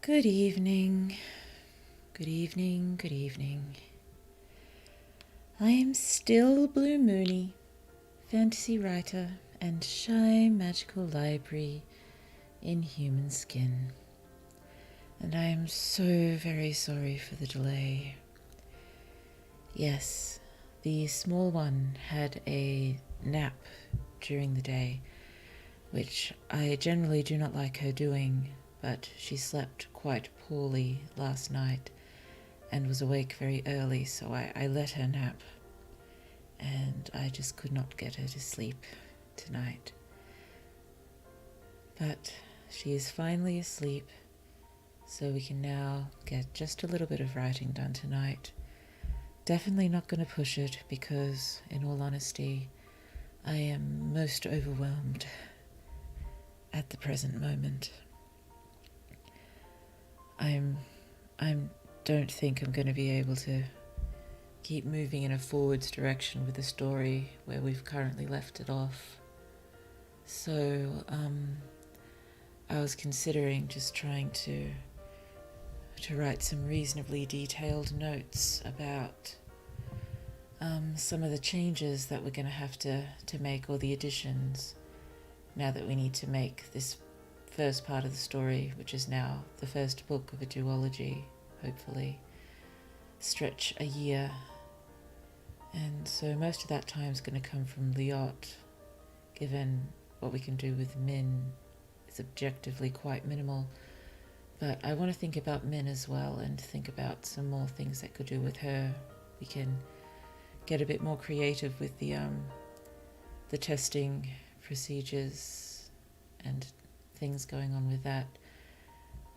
Good evening, good evening, good evening. I am still Blue Moony, fantasy writer and shy magical library in human skin. And I am so very sorry for the delay. Yes, the small one had a nap during the day, which I generally do not like her doing, but she slept quite poorly last night and was awake very early, so I let her nap, and I just could not get her to sleep tonight. But she is finally asleep, so we can now get just a little bit of writing done tonight. Definitely not going to push it because, in all honesty, I am most overwhelmed at the present moment. I don't think I'm going to be able to keep moving in a forwards direction with the story where we've currently left it off. So I was considering just trying to write some reasonably detailed notes about some of the changes that we're going to have to make, or the additions, now that we need to make this first part of the story, which is now the first book of a duology, hopefully, stretch a year. And so most of that time is going to come from Liot, given what we can do with Min is objectively quite minimal. But I want to think about Min as well, and think about some more things that could do with her. We can get a bit more creative with the testing procedures and things going on with that.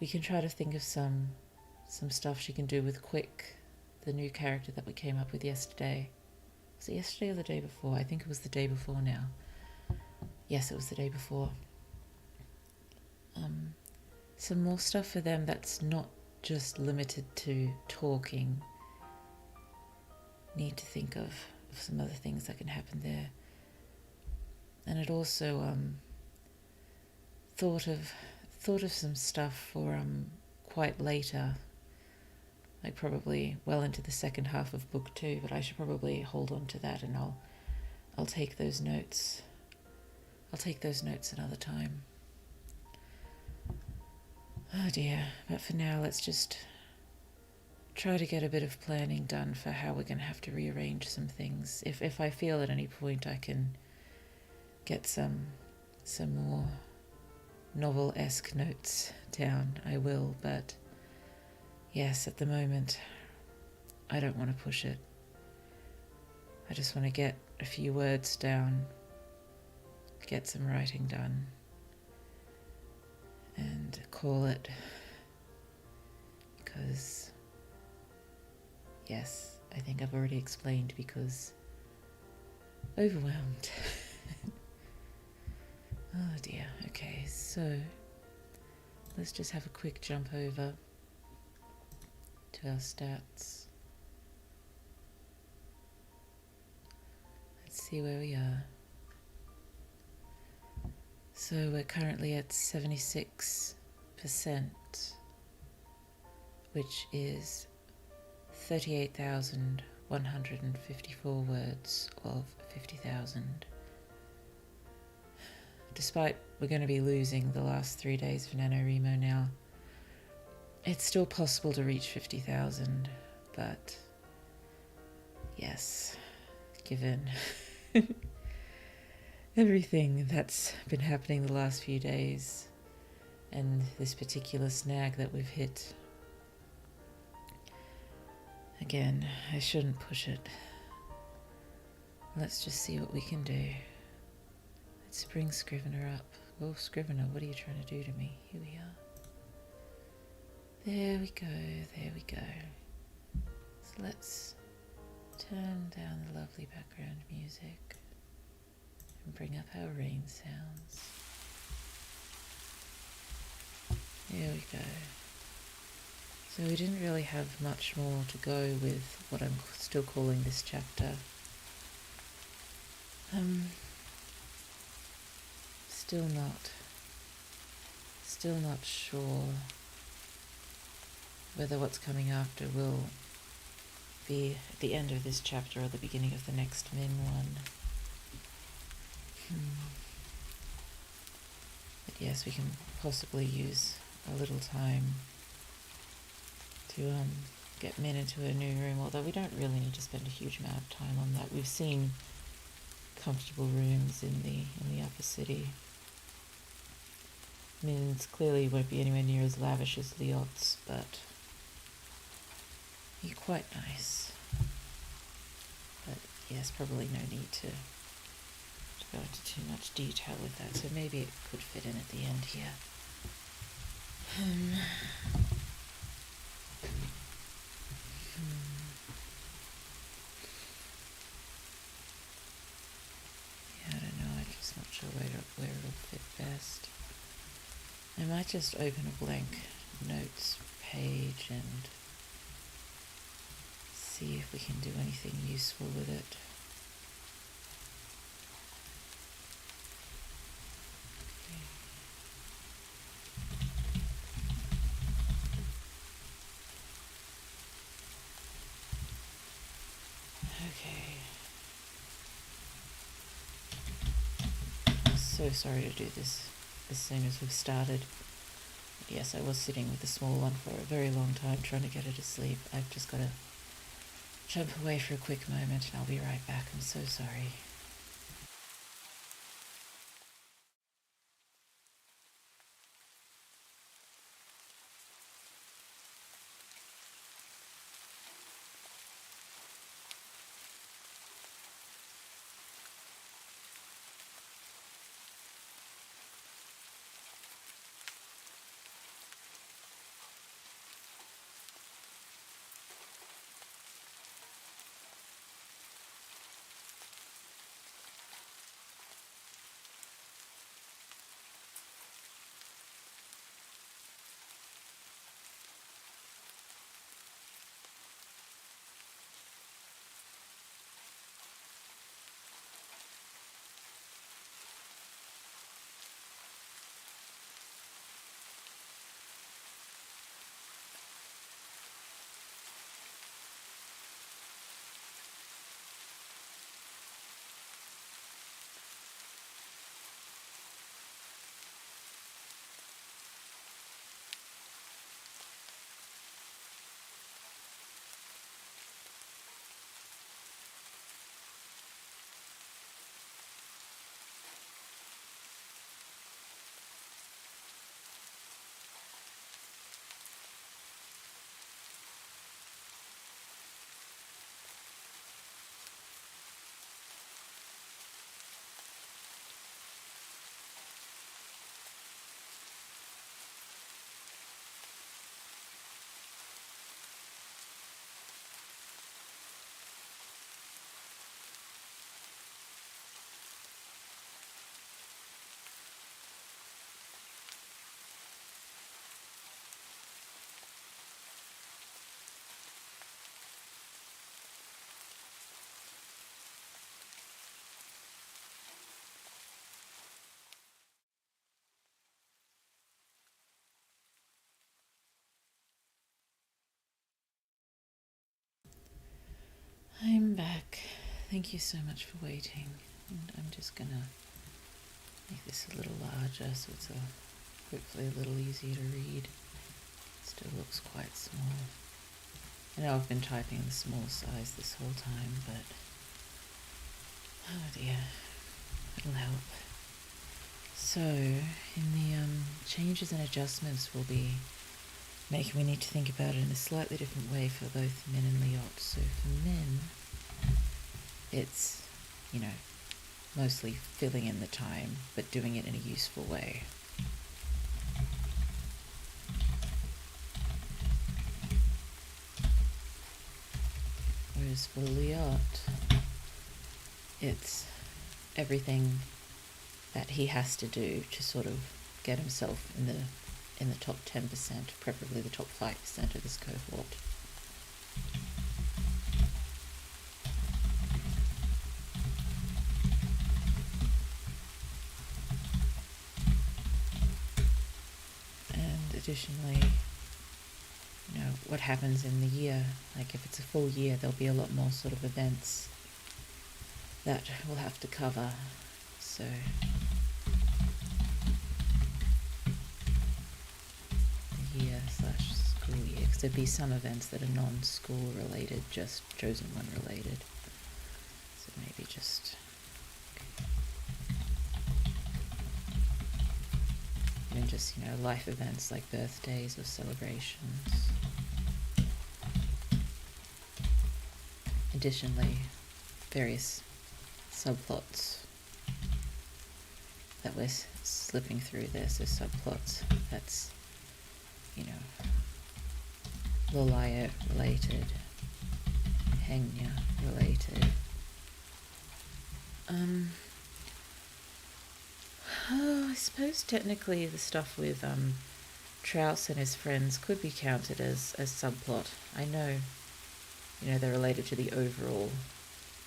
We can try to think of some stuff she can do with Quick, the new character that we came up with yesterday. Was it yesterday or the day before? I think it was the day before now. Yes, it was the day before. Some more stuff for them that's not just limited to talking. Need to think of some other things that can happen there. And it also thought of some stuff for quite later, like probably well into the second half of book 2, but I should probably hold on to that, and I'll take those notes. I'll take those notes another time. Oh dear, but for now let's just try to get a bit of planning done for how we're going to have to rearrange some things. If I feel at any point I can get some more novel-esque notes down, I will, but yes, at the moment I don't want to push it. I just want to get a few words down, get some writing done, and call it, because yes, I think I've already explained, because overwhelmed. Oh dear. Okay, so let's just have a quick jump over to our stats. Let's see where we are. So we're currently at 76%, which is 38,154 words of 50,000. Despite we're going to be losing the last 3 days of NaNoWriMo now, it's still possible to reach 50,000, but yes, given everything that's been happening the last few days and this particular snag that we've hit, again, I shouldn't push it. Let's just see what we can do. Let's bring Scrivener up. Oh, Scrivener, what are you trying to do to me? Here we are. There we go, there we go. So let's turn down the lovely background music and bring up our rain sounds. There we go. So we didn't really have much more to go with what I'm still calling this chapter. Still not sure whether what's coming after will be at the end of this chapter or the beginning of the next Min one. But yes, we can possibly use a little time to get Min into a new room, although we don't really need to spend a huge amount of time on that. We've seen comfortable rooms in the upper city. Min's clearly won't be anywhere near as lavish as Liot's, but you're quite nice. But yes, probably no need to go into too much detail with that, so maybe it could fit in at the end here. Yeah, I don't know, I'm just not sure where it'll fit best. I might just open a blank notes page and see if we can do anything useful with it. Okay. I'm so sorry to do this as soon as we've started. But yes, I was sitting with the small one for a very long time trying to get her to sleep. I've just got to jump away for a quick moment and I'll be right back. I'm so sorry. I'm back. Thank you so much for waiting. And I'm just gonna make this a little larger so it's hopefully a little easier to read. It still looks quite small. I know I've been typing the small size this whole time, but oh dear, it'll help. So, in the changes and adjustments we'll be making, we need to think about it in a slightly different way for both Min and Liot. So for Min, it's, mostly filling in the time, but doing it in a useful way. Whereas for Liot, it's everything that he has to do to sort of get himself in the top 10%, preferably the top 5% of this cohort. And additionally, what happens in the year. Like if it's a full year, there'll be a lot more sort of events that we'll have to cover. So the year/school year, because there'd be some events that are non-school related, just chosen one related. So maybe just and just, life events like birthdays or celebrations. Additionally, various subplots that we're slipping through there. So subplots, that's, Lolaya related, Hengya related. I suppose technically the stuff with Trouse and his friends could be counted as subplot. I know, they're related to the overall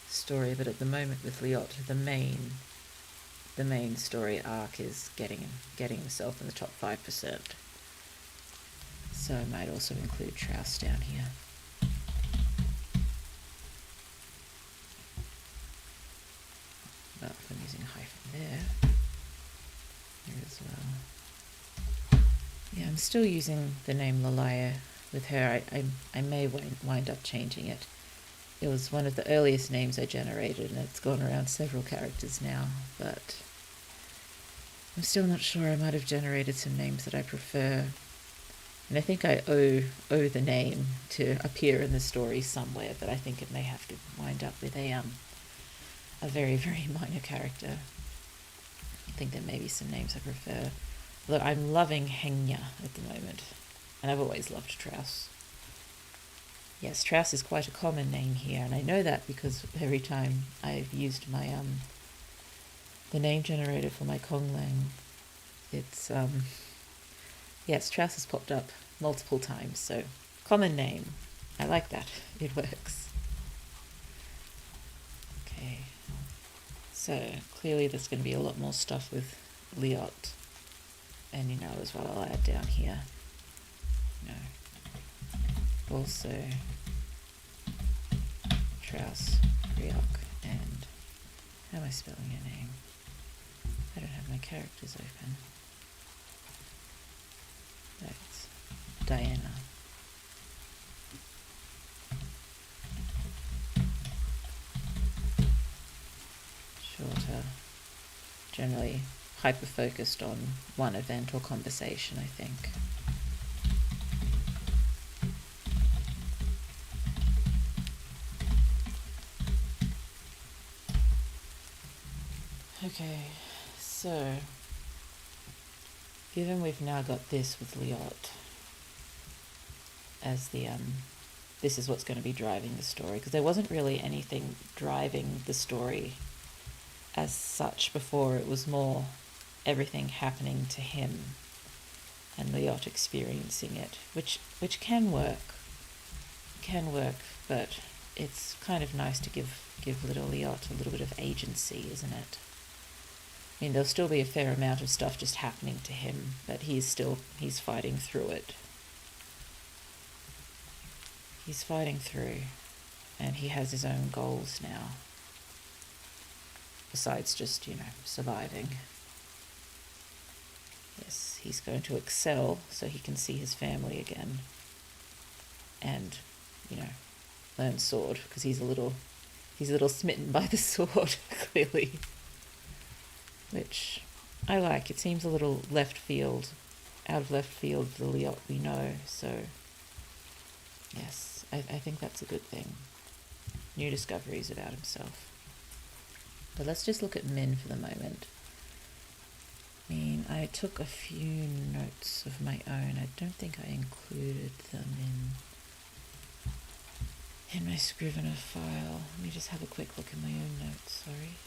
story, but at the moment with Liot, the main story arc is getting himself in the top 5%. So I might also include Trouse down here. Well, if I'm using a hyphen there as well. Yeah, I'm still using the name Lolaya with her. I may wind up changing it. It was one of the earliest names I generated, and it's gone around several characters now, but I'm still not sure. I might have generated some names that I prefer. And I think I owe the name to appear in the story somewhere, but I think it may have to wind up with a very, very minor character. I think there may be some names I prefer. Although I'm loving Hengya at the moment, and I've always loved Trouse. Yes, Trouse is quite a common name here, and I know that because every time I've used my the name generator for my Konglang, it's yes, Trouse has popped up multiple times, so common name. I like that. It works. Okay. So clearly there's going to be a lot more stuff with Liot. And as well, I'll add down here. Also Trouse, Ryok, and how am I spelling your name? I don't have my characters open. That's Diana. Shorter. Generally hyper-focused on one event or conversation, I think. Okay, so given we've now got this with Liot as the this is what's going to be driving the story, because there wasn't really anything driving the story as such before. It was more everything happening to him and Liot experiencing it, which can work, but it's kind of nice to give little Liot a little bit of agency, isn't it? I mean, there'll still be a fair amount of stuff just happening to him, but he's fighting through it. He's fighting through, and he has his own goals now, besides just, surviving. Yes, he's going to excel so he can see his family again and, learn sword, because he's a little smitten by the sword, clearly, which I like. It seems a little out of left field for the Liot we know, so yes, I think that's a good thing. New discoveries about himself. But let's just look at Min for the moment. I mean, I took a few notes of my own. I don't think I included them in my Scrivener file. Let me just have a quick look in my own notes, sorry.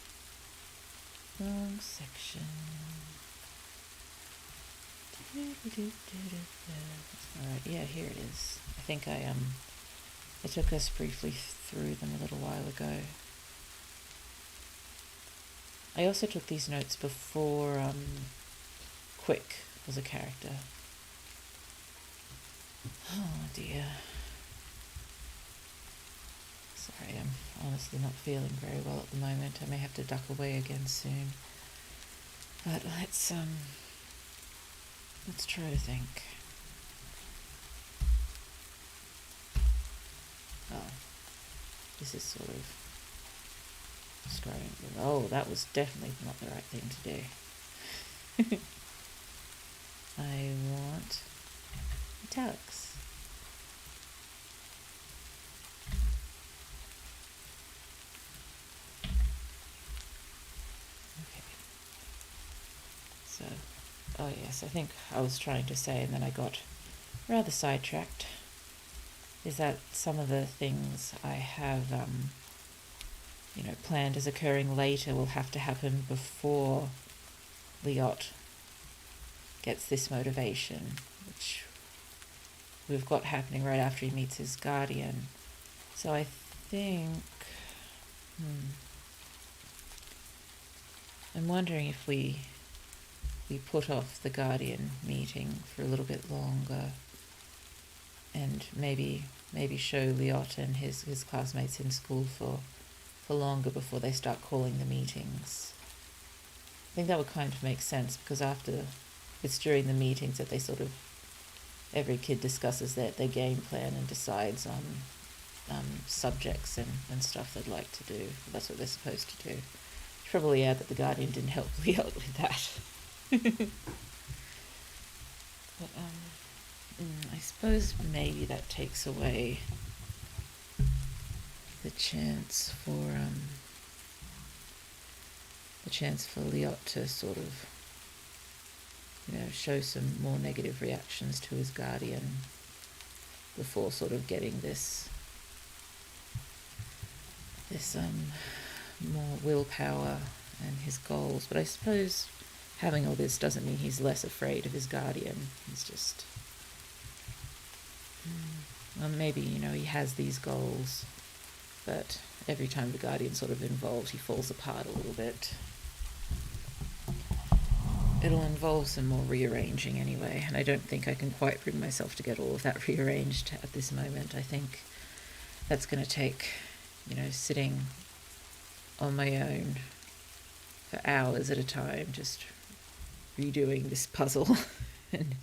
Wrong section. Alright, yeah, here it is. I think I took us briefly through them a little while ago. I also took these notes before Quick was a character. Oh dear. Sorry, I'm honestly not feeling very well at the moment. I may have to duck away again soon. But let's try to think. Oh, this is sort of scrolling. Oh, that was definitely not the right thing to do. I want italics. Okay. So, oh yes, I think I was trying to say, and then I got rather sidetracked, is that some of the things I have, planned as occurring later will have to happen before Liot gets this motivation, which we've got happening right after he meets his guardian. So I think, I'm wondering if we put off the guardian meeting for a little bit longer, and maybe show Liot and his classmates in school for longer before they start calling the meetings. I think that would kind of make sense, because it's during the meetings that they sort of, every kid discusses their game plan and decides on subjects and stuff they'd like to do. That's what they're supposed to do. Should probably add that the guardian didn't help Liot with that. But I suppose maybe that takes away the chance for Liot to sort of, show some more negative reactions to his guardian before sort of getting this more willpower and his goals. But I suppose having all this doesn't mean he's less afraid of his guardian. He's just, well, maybe, he has these goals, but every time the guardian's sort of involved, he falls apart a little bit. It'll involve some more rearranging anyway, and I don't think I can quite bring myself to get all of that rearranged at this moment. I think that's going to take, sitting on my own for hours at a time, just redoing this puzzle and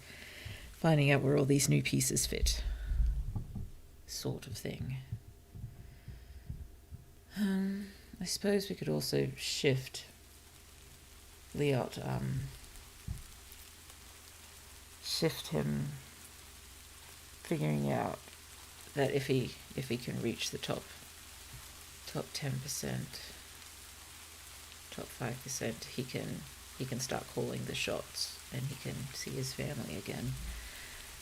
finding out where all these new pieces fit, sort of thing. I suppose we could also shift Liot, shift him figuring out that if he can reach the top 10%, top 5%, he can start calling the shots and he can see his family again.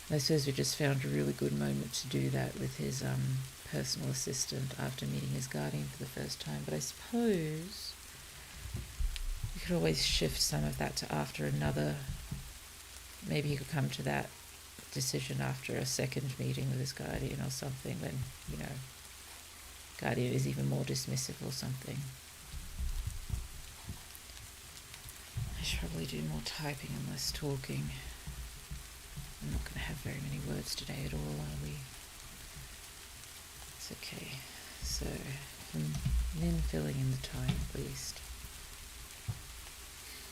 And I suppose we just found a really good moment to do that with his personal assistant after meeting his guardian for the first time. But I suppose we could always shift some of that to after another. Maybe he could come to that decision after a second meeting with his guardian or something, when, guardian is even more dismissive or something. I should probably do more typing and less talking. I'm not going to have very many words today at all, are we? It's okay. So, Lynn filling in the time at least.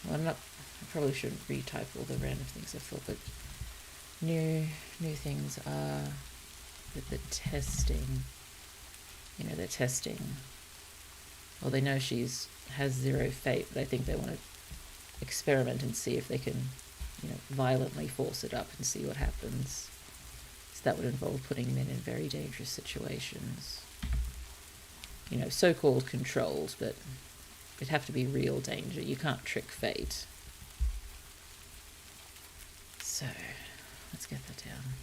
Well, I probably shouldn't retype all the random things I thought, but new things are with the testing. They're testing. Well, they know she's has 0 fate, but I think they want to experiment and see if they can, violently force it up and see what happens. So that would involve putting men in very dangerous situations. So-called controlled, but it'd have to be real danger. You can't trick fate. So, let's get that down.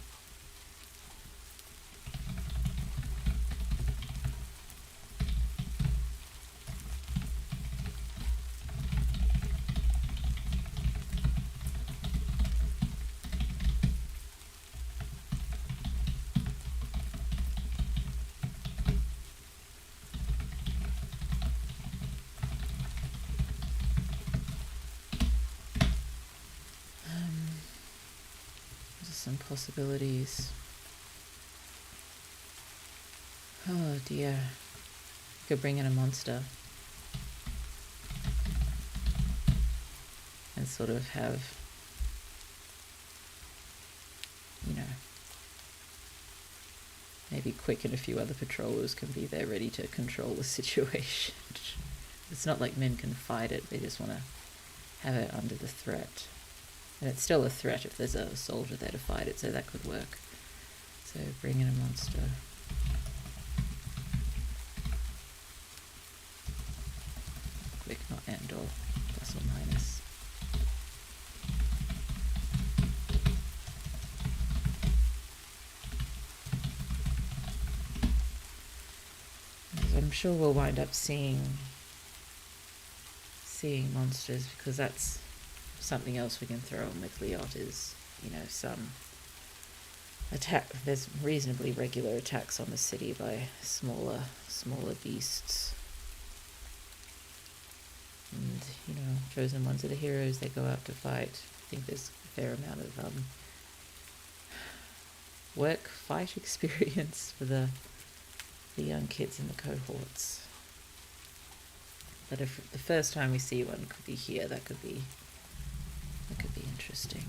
Some possibilities. Oh dear. Could bring in a monster and sort of have, you know, maybe Quick and a few other patrollers can be there ready to control the situation. It's not like men can fight it, they just want to have it under the threat. And it's still a threat if there's a soldier there to fight it, so that could work. So bring in a monster. Quick, not and or, plus or minus. I'm sure we'll wind up seeing monsters, because that's something else we can throw on with Liot is, you know, some attack. There's reasonably regular attacks on the city by smaller beasts. And, you know, chosen ones are the heroes, they go out to fight. I think there's a fair amount of fight experience for the young kids in the cohorts. But if the first time we see one could be here, that could be interesting.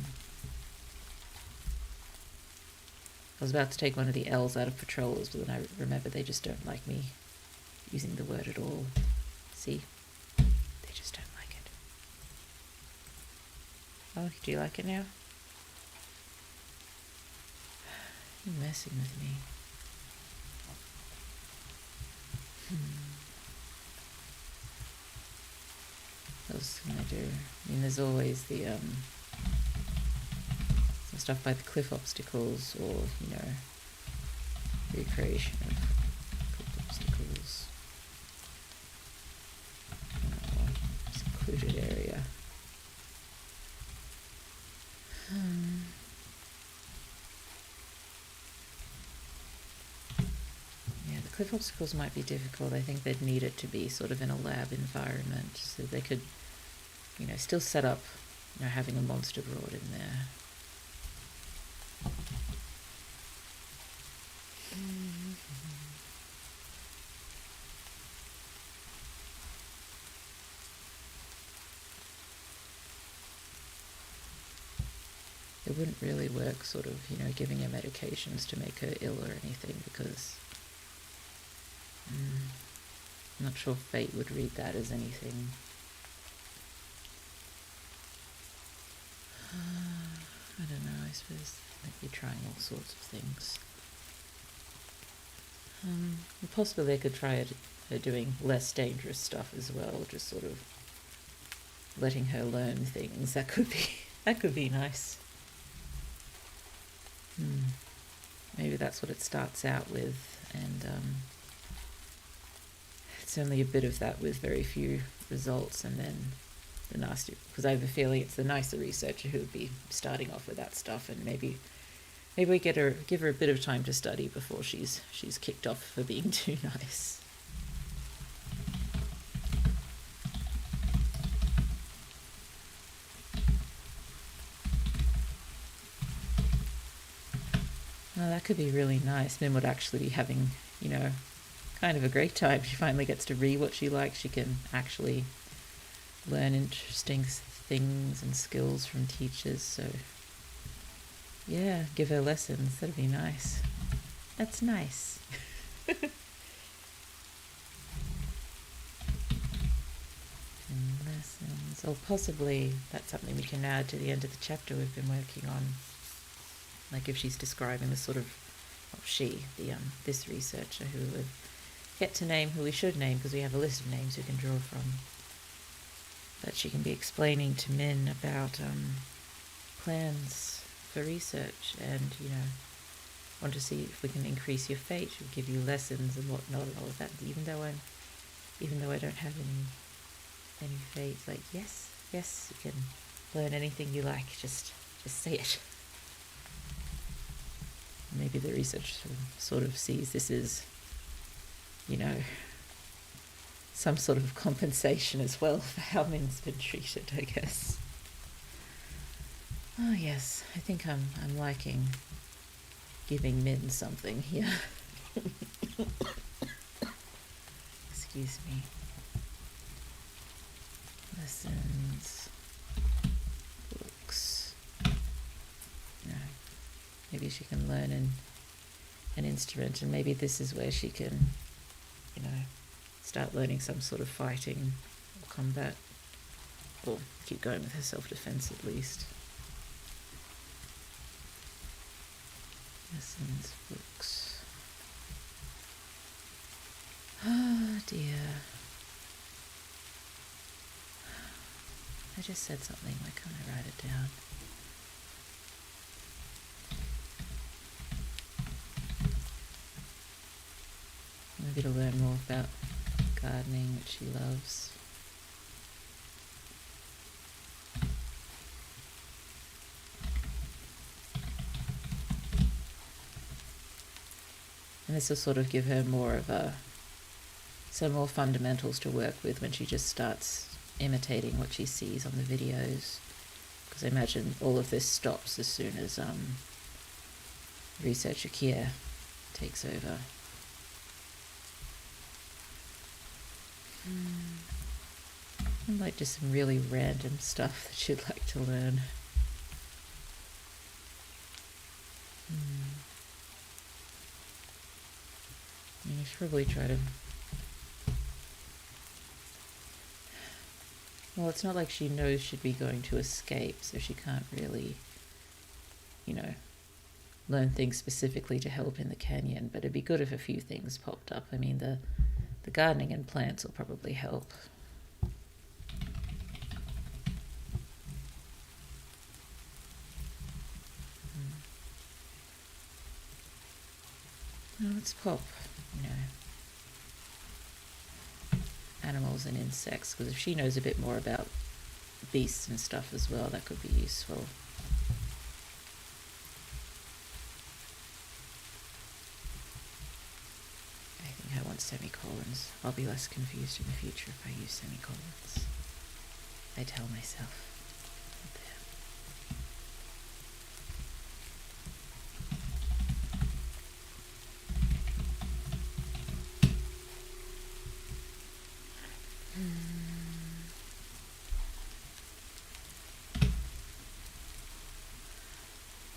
I was about to take one of the L's out of patrollers, but then I remember they just don't like me using the word at all. See? They just don't like it. Oh, do you like it now? You're messing with me. What else can I do? I mean, there's always the some stuff by the cliff obstacles, or, you know, recreation of cliff obstacles. Secluded area. Yeah, the cliff obstacles might be difficult. I think they'd need it to be sort of in a lab environment, so they could, you know, still set up, you know, having a monster brought in there. It wouldn't really work sort of, you know, giving her medications to make her ill or anything, because I'm not sure fate would read that as anything. I don't know, I suppose they'd be trying all sorts of things. Possibly they could try her doing less dangerous stuff as well, just sort of letting her learn things. That could be nice. Maybe that's what it starts out with, and it's only a bit of that with very few results, and then the nasty, because I have a feeling it's the nicer researcher who would be starting off with that stuff, and maybe we give her a bit of time to study before she's kicked off for being too nice. Well, that could be really nice. Min would actually be having, you know, kind of a great time. She finally gets to read what she likes. She can actually learn interesting things and skills from teachers. So, yeah, give her lessons. That'd be nice. That's nice. And lessons. Or possibly that's something we can add to the end of the chapter we've been working on. Like if she's describing the sort of, this researcher who would get to name who we should name, because we have a list of names we can draw from. But she can be explaining to Min about plans for research, and, you know, want to see if we can increase your fate. She'll give you lessons and whatnot and all of that. Even though I don't have any fate, like yes, you can learn anything you like. Just say it. Maybe the researcher sort of sees this as, you know, some sort of compensation as well for how Min's been treated, I guess. Oh yes, I think I'm liking giving Min something here. Excuse me. Lessons. Books. No. Maybe she can learn an instrument, and maybe this is where she can, start learning some sort of fighting or combat, or keep going with her self-defense at least. Lessons, books. Oh dear. I just said something, why can't I write it down? Maybe to learn more about gardening, which she loves. And this will sort of give her more of some more fundamentals to work with when she just starts imitating what she sees on the videos. Because I imagine all of this stops as soon as researcher Kia takes over. And like just some really random stuff that she'd like to learn. I should probably try to... Well, it's not like she knows she'd be going to escape, so she can't really, learn things specifically to help in the canyon, but it'd be good if a few things popped up. I mean, the gardening and plants will probably help. Well, let's pop, animals and insects, because if she knows a bit more about beasts and stuff as well, that could be useful. I think I want semicolons. I'll be less confused in the future if I use semicolons. I tell myself.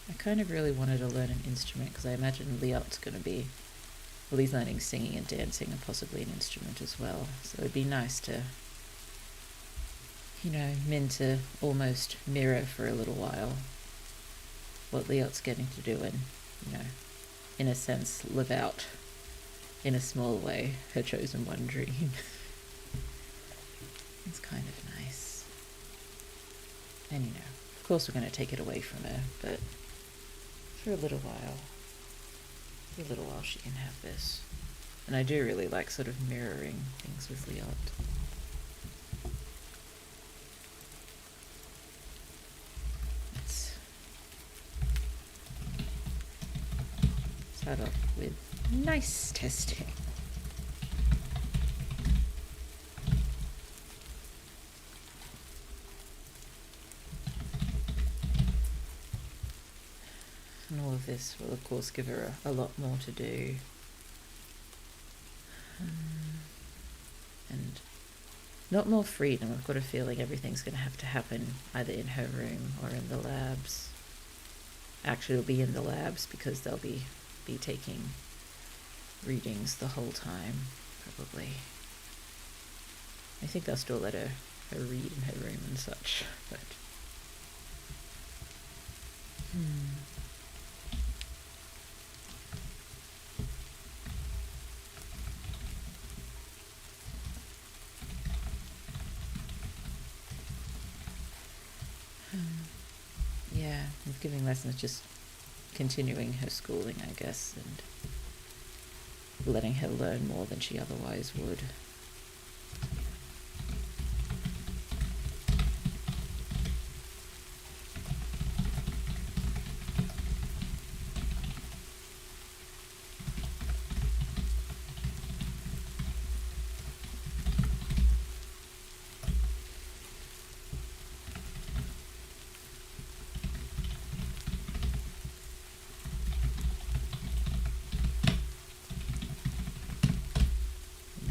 I kind of really wanted to learn an instrument because I imagine Leot's going to be, well, he's learning singing and dancing and possibly an instrument as well. So it'd be nice to, Min to almost mirror for a little while what Leot's getting to do and, in a sense, live out in a small way her chosen one dream. It's kind of nice. And, of course we're going to take it away from her, but for a little while she can have this. And I do really like sort of mirroring things with Leot. Let's start off with nice testing. And all of this will, of course, give her a lot more to do. And not more freedom. I've got a feeling everything's going to have to happen either in her room or in the labs. Actually, it'll be in the labs because they'll be taking readings the whole time, probably. I think they'll still let her read in her room and such, but... Yeah, with giving lessons, just continuing her schooling, I guess, and letting her learn more than she otherwise would.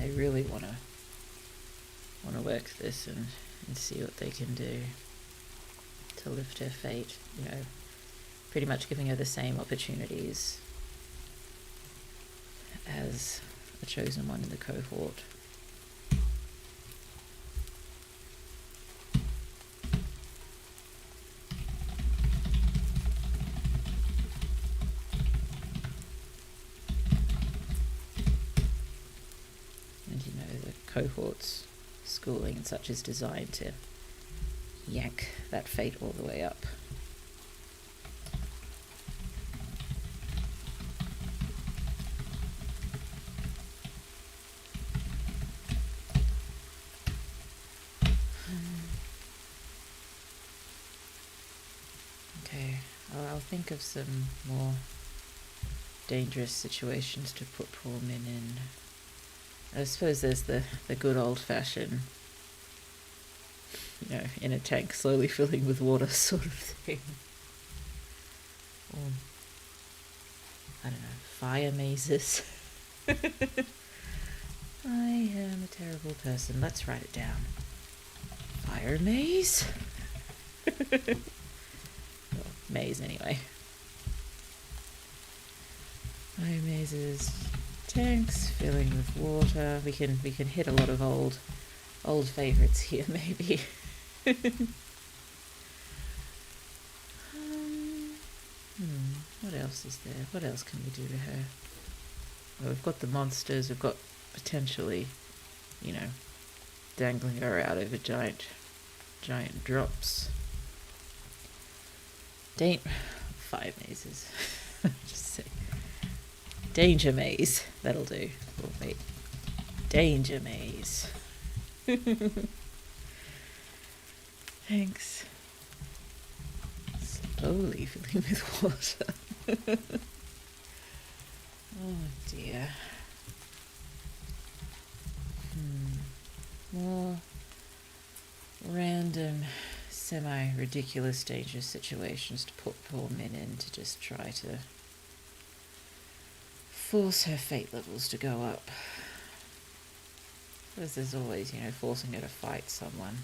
they really want to work this and see what they can do to lift her fate, pretty much giving her the same opportunities as a chosen one in the cohort. And the cohort's schooling and such is designed to yank that fate all the way up. Okay, I'll think of some more dangerous situations to put poor Min in. I suppose there's the good old-fashioned, in a tank slowly filling with water sort of thing. Or, I don't know, fire mazes. I am a terrible person. Let's write it down. Fire maze? Well, maze anyway. Fire mazes, tanks filling with water. We can hit a lot of old favourites here, maybe. What else is there? What else can we do to her? Well, we've got the monsters. We've got potentially, dangling her out over giant drops. Fire mazes. Just say danger maze. That'll do. Oh, wait. Danger maze. Thanks. Slowly filling with water. Oh dear. More random, semi-ridiculous, dangerous situations to put poor Min in to just try to force her fate levels to go up. Because there's always, forcing her to fight someone.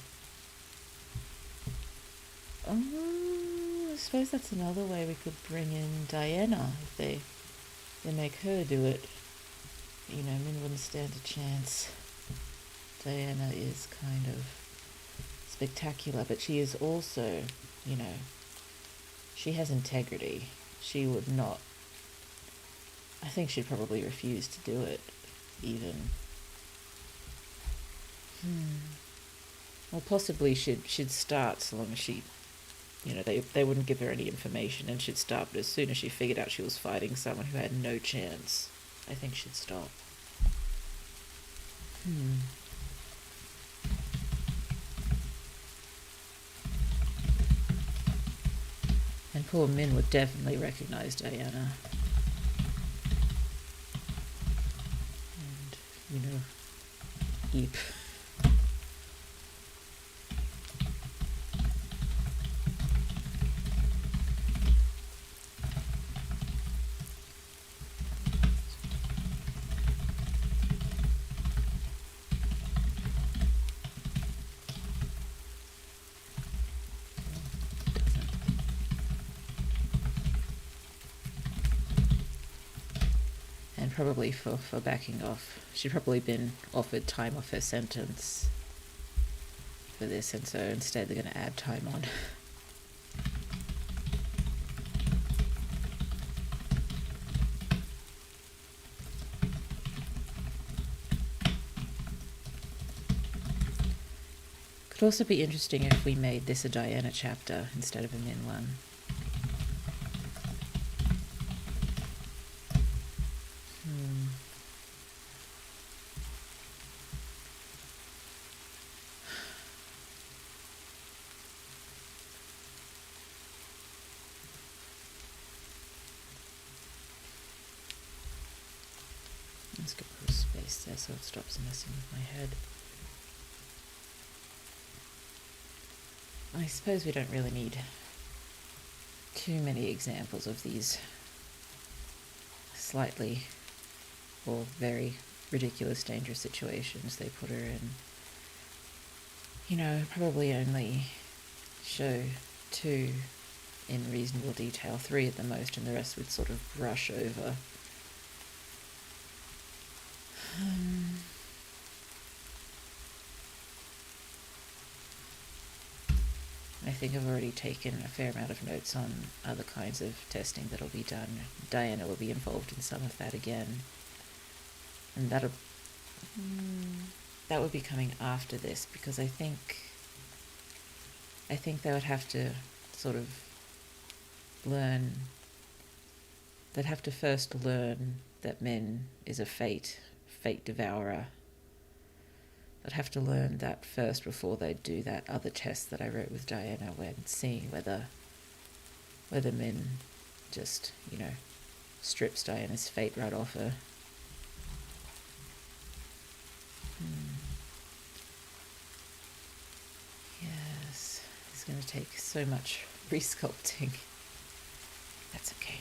Oh, I suppose that's another way we could bring in Diana if they make her do it. Min wouldn't stand a chance. Diana is kind of spectacular, but she is also, she has integrity. She would not. I think she'd probably refuse to do it, even. Well, possibly she'd start so long as she, they wouldn't give her any information, and she'd start, but as soon as she figured out she was fighting someone who had no chance, I think she'd stop. And poor Min would definitely recognize Diana. And, Eep. Probably for backing off. She'd probably been offered time off her sentence for this, and so instead they're going to add time on. Could also be interesting if we made this a Diana chapter instead of a Min one. Let's go put a space there so it stops messing with my head. I suppose we don't really need too many examples of these slightly or very ridiculous, dangerous situations they put her in. Probably only show 2 in reasonable detail, 3 at the most, and the rest would sort of brush over. I think I've already taken a fair amount of notes on other kinds of testing that'll be done. Diana will be involved in some of that again. And that would be coming after this, because I think they would have to sort of learn. They'd have to first learn that Min is a fate devourer. They'd have to learn that first before they do that other test that I wrote with Diana, when seeing whether Min just, strips Diana's fate right off her. Yes, it's going to take so much resculpting. That's okay.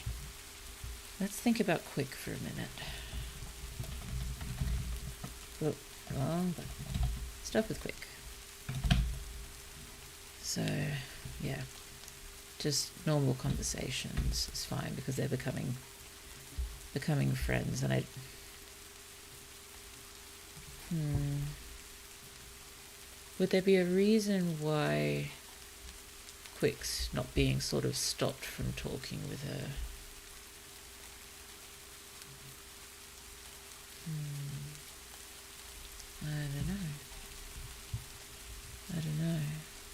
Let's think about Quick for a minute. Oh, wrong button. Stuff with Quick. So, yeah, just normal conversations is fine, because they're becoming friends, and would there be a reason why Quick's not being sort of stopped from talking with her? I don't know.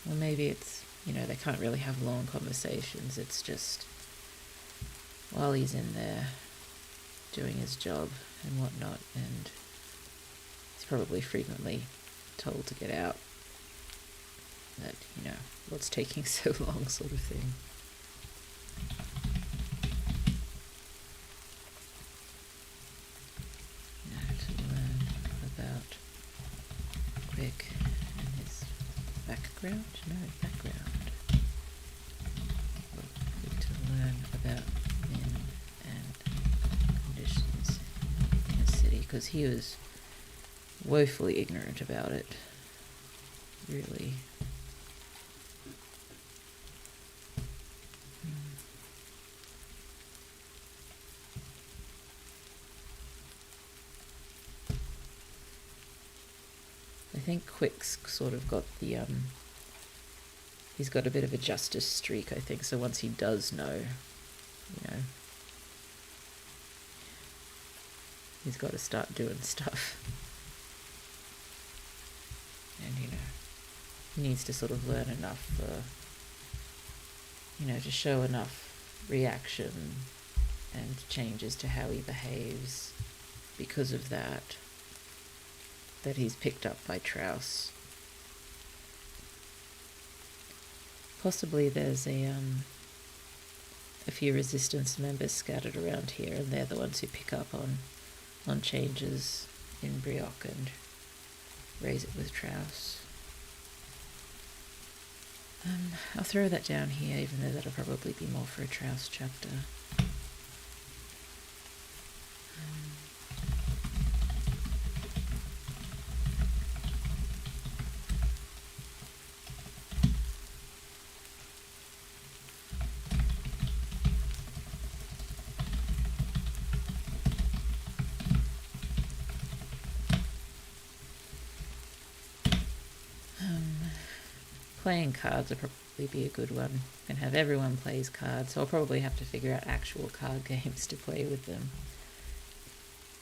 Well, maybe it's, they can't really have long conversations. It's just while he's in there doing his job and whatnot, and he's probably frequently told to get out. That, what's taking so long, sort of thing. To learn about Quick and his background? No, background. Quick to learn about men and conditions in the city, because he was woefully ignorant about it. Really. I think Quick's sort of got the, he's got a bit of a justice streak, I think, so once he does know, he's got to start doing stuff. And, he needs to sort of learn enough for, to show enough reaction and changes to how he behaves because of that he's picked up by Trouse. Possibly there's a few resistance members scattered around here, and they're the ones who pick up on changes in Brioc and raise it with Trouse. I'll throw that down here, even though that'll probably be more for a Trouse chapter. Playing cards would probably be a good one. And have everyone plays cards, so I'll probably have to figure out actual card games to play with them.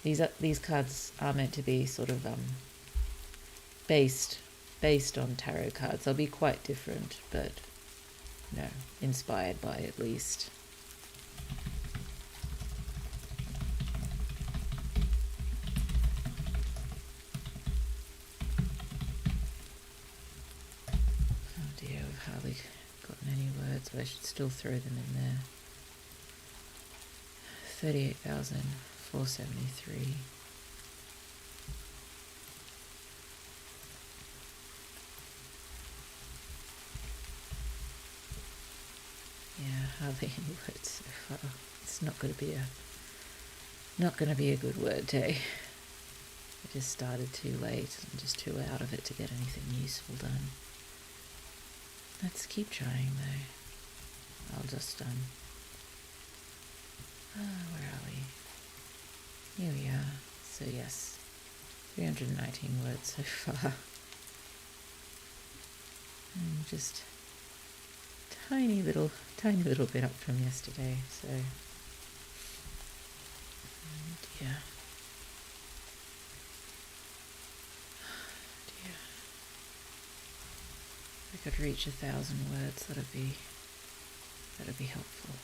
These cards are meant to be sort of based on tarot cards. They'll be quite different, but inspired by at least. Hardly gotten any words, but I should still throw them in there. 38,473. Yeah, hardly any words so far. It's not going to be a good word day. just started too late. I'm just too out of it to get anything useful done. Let's keep trying though. I'll just, where are we? Here we are. So yes, 319 words so far. And just tiny little bit up from yesterday, so, dear. If I could reach 1,000 words, that'd be helpful.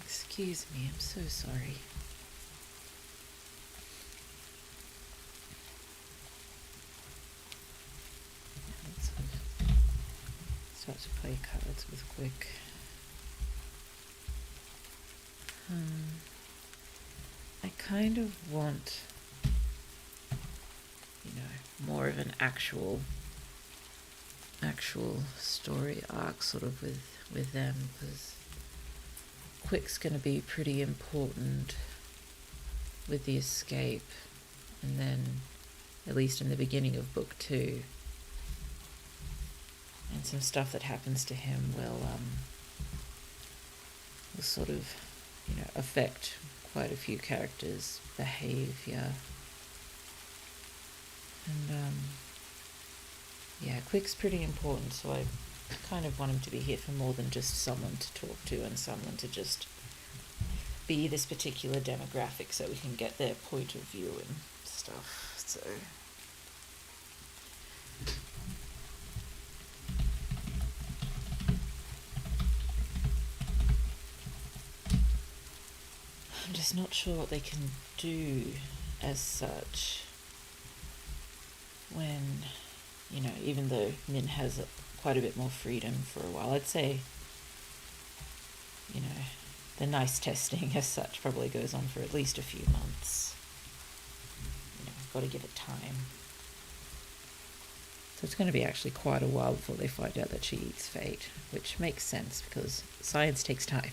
Excuse me, I'm so sorry. Let's start to play cards with Quick. I kind of want, more of an actual story arc sort of with them, because Quick's going to be pretty important with the escape, and then at least in the beginning of book 2, and some stuff that happens to him will sort of affect quite a few characters' behaviour. And Quick's pretty important, so I kind of want him to be here for more than just someone to talk to and someone to just be this particular demographic, so we can get their point of view and stuff. So I'm just not sure what they can do as such when, even though Min has quite a bit more freedom for a while. I'd say, the nice testing as such probably goes on for at least a few months. Got to give it time. So it's going to be actually quite a while before they find out that she eats fate, which makes sense because science takes time.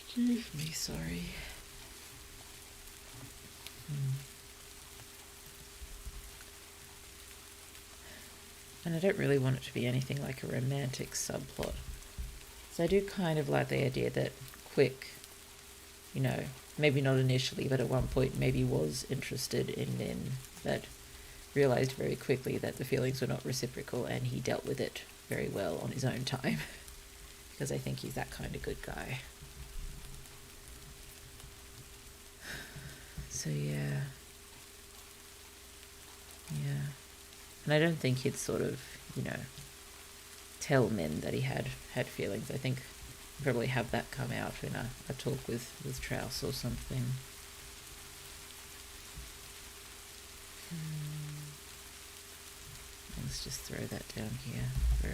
Excuse me, sorry. And I don't really want it to be anything like a romantic subplot. So I do kind of like the idea that Quick, maybe not initially, but at one point maybe was interested in Min, but realised very quickly that the feelings were not reciprocal, and he dealt with it very well on his own time. Because I think he's that kind of good guy. So yeah. And I don't think he'd sort of, tell Min that he had feelings. I think he'd probably have that come out in a talk with Trouse or something. Let's just throw that down here for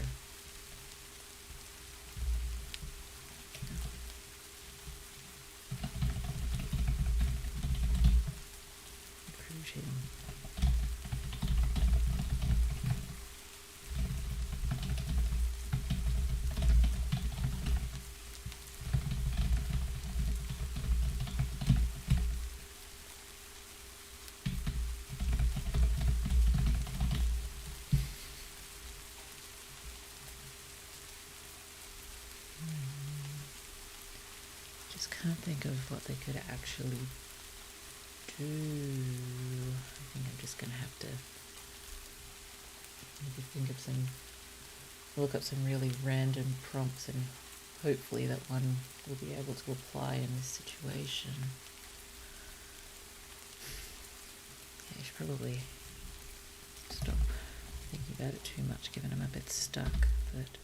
recruiting. Can't think of what they could actually do. I think I'm just going to have to maybe look up some really random prompts, and hopefully that one will be able to apply in this situation. Yeah, I should probably stop thinking about it too much, given I'm a bit stuck, but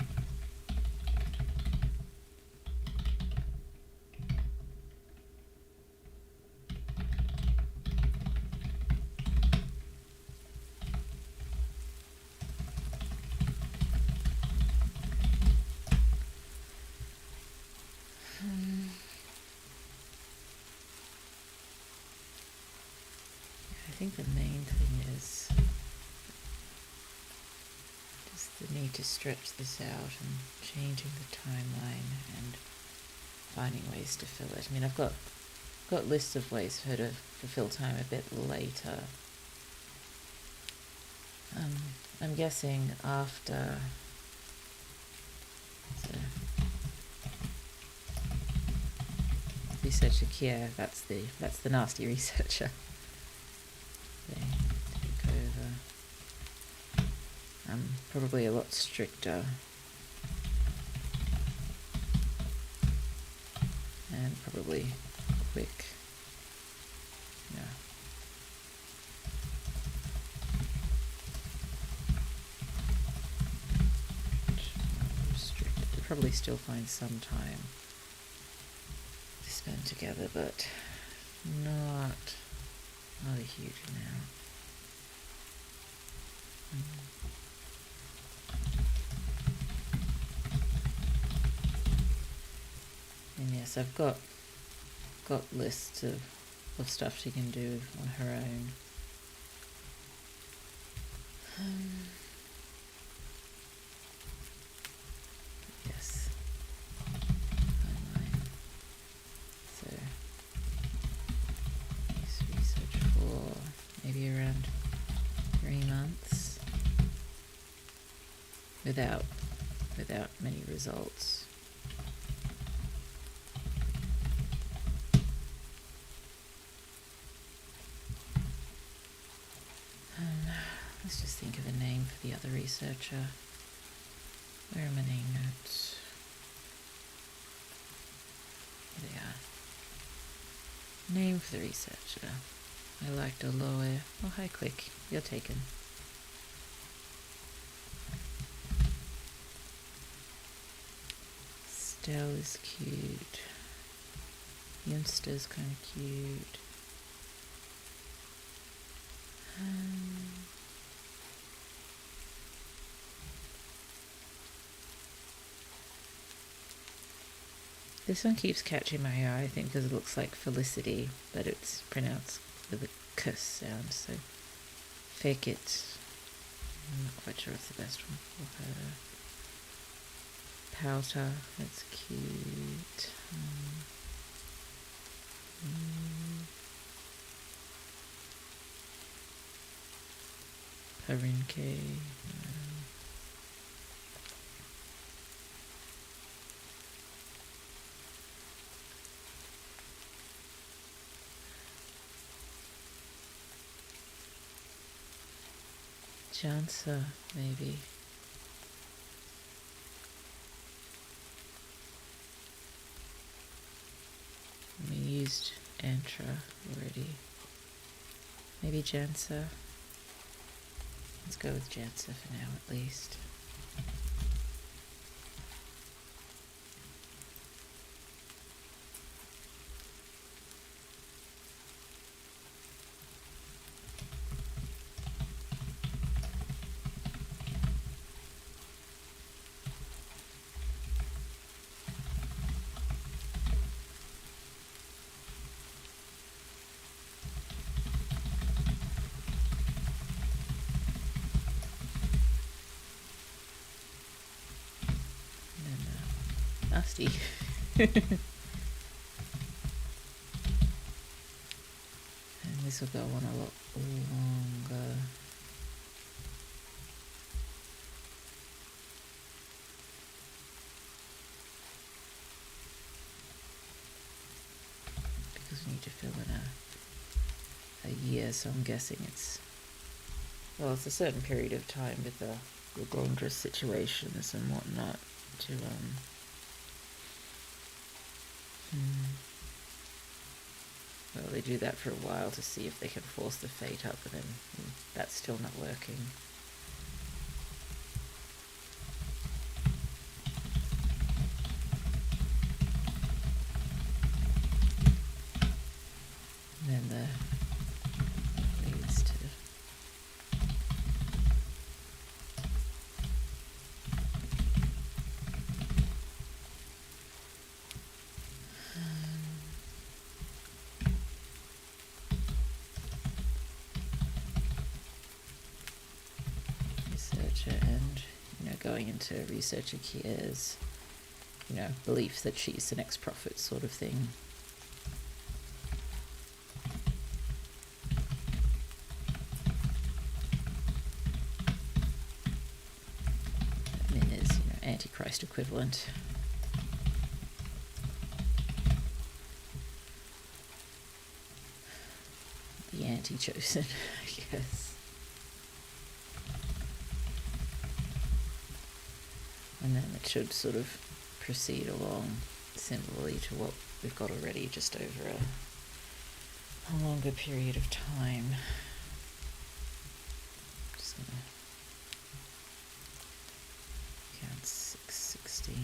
think the main thing is just the need to stretch this out and changing the timeline and finding ways to fill it. I mean, I've got lists of ways for her to fulfill time a bit later. I'm guessing after researcher Kier, that's the nasty researcher. They take over. Probably a lot stricter. And probably quick. Yeah. Restricted. We'll probably still find some time to spend together, but not a huge amount. And yes, I've got lists of stuff she can do on her own. Yes. Timeline. So, research for maybe around 3 months without many results. Let's just think of a name for the other researcher. Where are my name notes? Here they are. Name for the researcher. I liked Aloe. Oh, hi, Quick. You're taken. Stell is cute. Youngster's kind of cute. This one keeps catching my eye, I think, because it looks like Felicity, but it's pronounced with a k sound, so fake it. I'm not quite sure what's the best one for her. Powder, that's cute. Parinke. Jansa, maybe. We used Antra already. Maybe Jansa. Let's go with Jansa for now, at least. Nasty. And this will go on a lot longer. Because we need to fill in a year, so I'm guessing it's a certain period of time with the dangerous situations and whatnot to well, they do that for a while to see if they can force the fate up, and then that's still not working. And then that leads to going into researcher Kier's, belief that she's the next prophet sort of thing. Min is, Antichrist equivalent. The anti-chosen, I guess. And then it should sort of proceed along similarly to what we've got already, just over a longer period of time. Just gonna count 6, 16.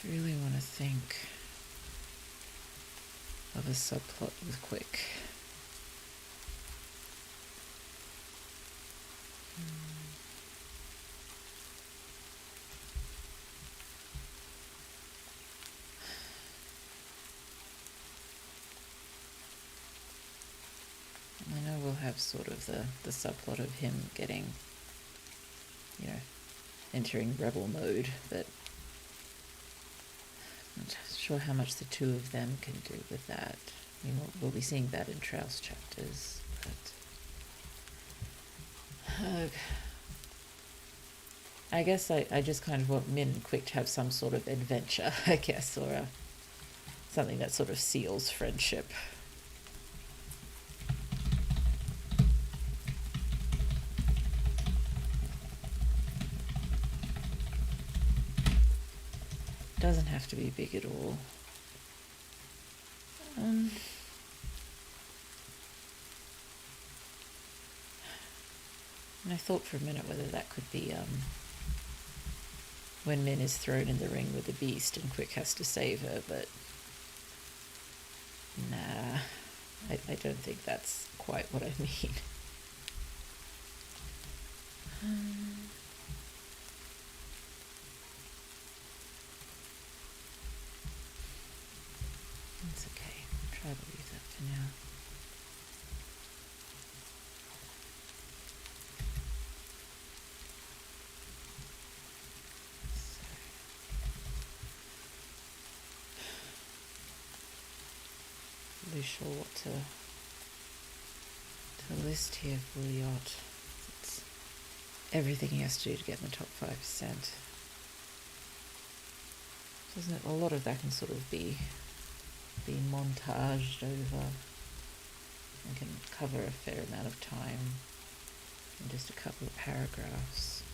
Really want to think of a subplot with Quick. I know we'll have sort of the subplot of him getting, entering rebel mode, but I'm not sure how much the two of them can do with that. I mean, we'll be seeing that in Trouse chapters, but I guess I just kind of want Min and Quick to have some sort of adventure, I guess, or something that sort of seals friendship. Doesn't have to be big at all. And I thought for a minute whether that could be when Min is thrown in the ring with the beast and Quick has to save her, but nah, I don't think that's quite what I mean. It's okay. Try to leave that for now. Really sure what to list here for Liot. It's everything he has to do to get in the top 5%. Doesn't it? A lot of that can sort of be montaged over and can cover a fair amount of time in just a couple of paragraphs.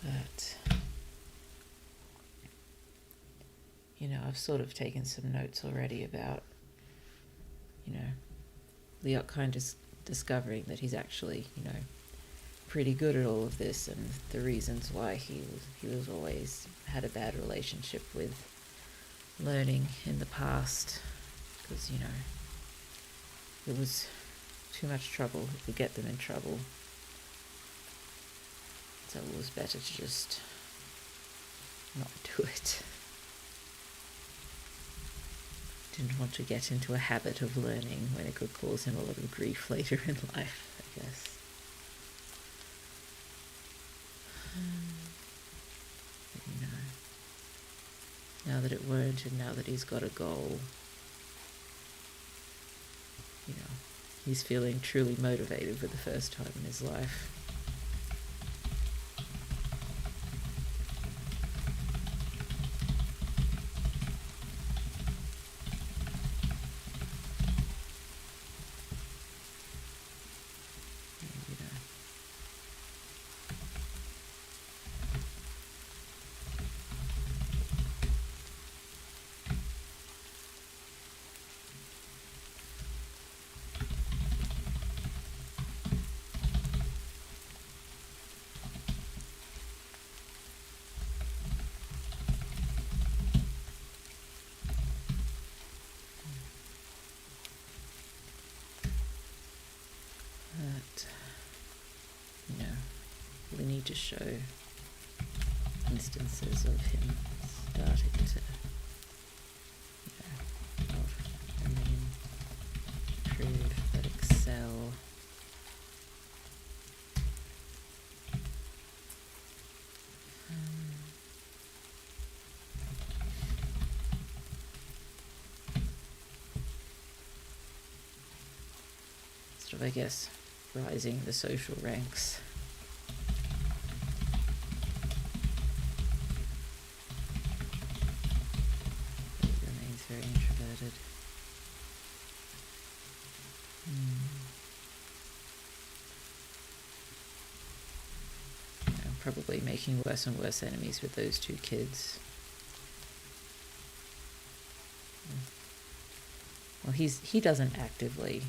But I've sort of taken some notes already about Liot kind of discovering that he's actually pretty good at all of this, and the reasons why he was always had a bad relationship with learning in the past, because it was too much trouble. It would get them in trouble, so it was better to just not do it. Didn't want to get into a habit of learning when it could cause him a lot of grief later in life, I guess. But, now that it weren't, and now that he's got a goal, he's feeling truly motivated for the first time in his life. to show instances of him starting to, not only improve but excel. Sort of, I guess, rising the social ranks. But he remains very introverted. I'm probably making worse and worse enemies with those two kids. Well, he doesn't actively,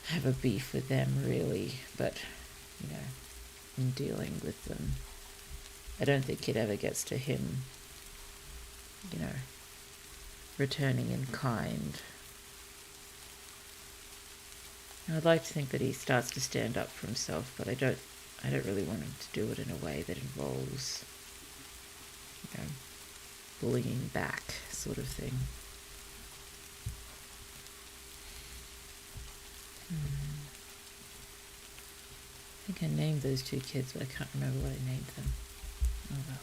have a beef with them really, but, in dealing with them, I don't think it ever gets to him, returning in kind. I'd like to think that he starts to stand up for himself, but I don't really want him to do it in a way that involves, bullying back sort of thing. I think I named those two kids, but I can't remember what I named them. Oh well.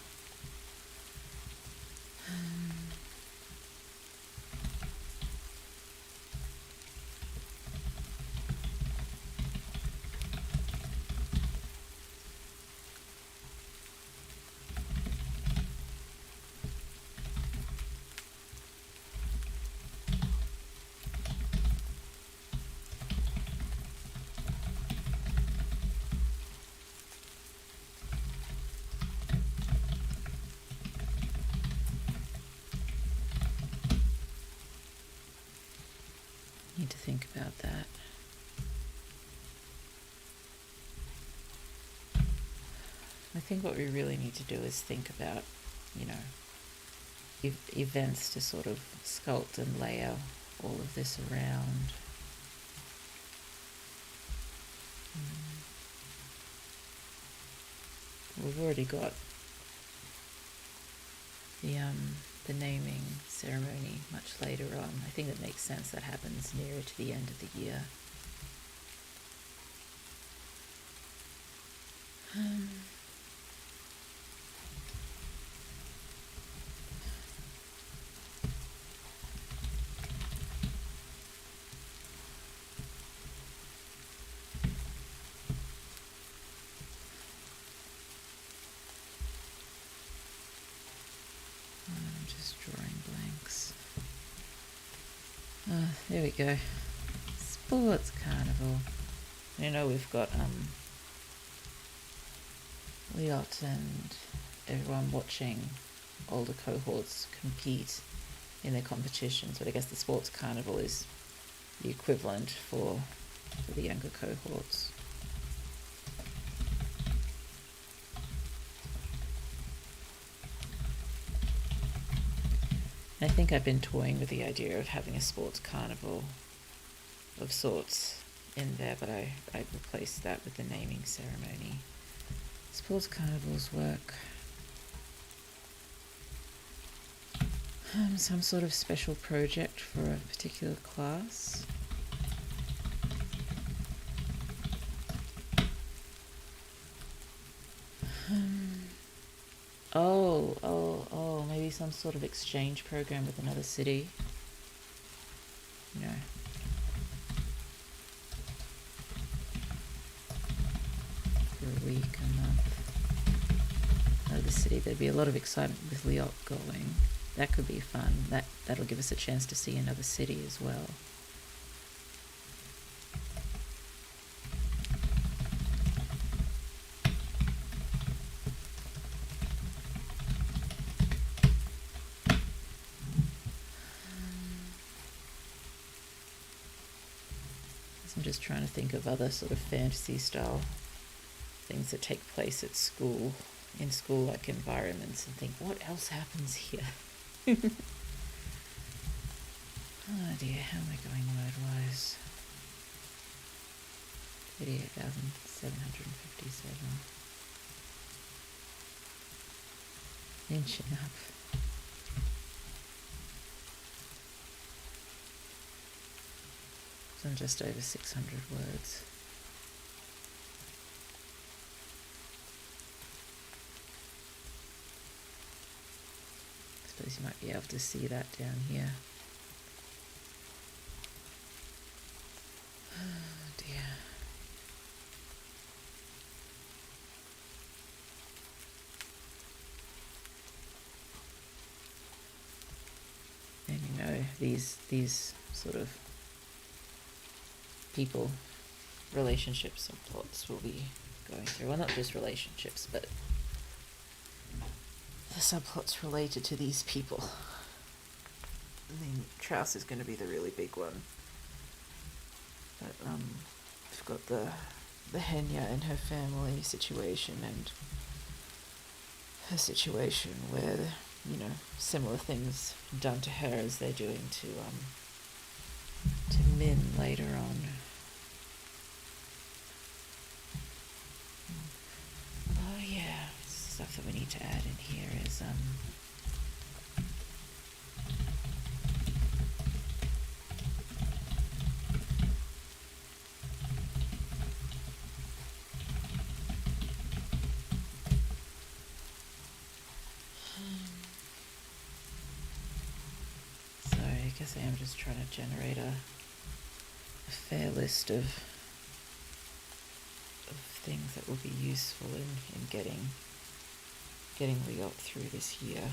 Need to think about that. I think what we really need to do is think about, events to sort of sculpt and layer all of this around. We've already got the naming ceremony much later on. I think it makes sense that happens nearer to the end of the year. There we go. Sports carnival. We've got Liot and everyone watching older cohorts compete in their competitions, but I guess the sports carnival is the equivalent for the younger cohorts. I think I've been toying with the idea of having a sports carnival of sorts in there, but I replaced that with the naming ceremony. Sports carnivals work. Some sort of special project for a particular class. Maybe some sort of exchange program with another city. For a week, a month. Another city. There'd be a lot of excitement with Liot going. That could be fun. That'll give us a chance to see another city as well. I'm just trying to think of other sort of fantasy style things that take place at school, in school-like environments, and think, what else happens here? Oh dear, how am I going word-wise? 38,757. Inching up. So I'm just over 600 words. I suppose you might be able to see that down here. Oh dear. And you know, these sort of people, relationships and plots will be going through, well, not just relationships, but the subplots related to these people. I mean, Trouse is going to be the really big one. But we've got the Henya and her family situation, and her situation where, you know, similar things done to her as they're doing to Min later on. Oh yeah, stuff that we need to add in here is sorry, I guess I am just trying to generate a fair list of things that will be useful in getting Liot through this year.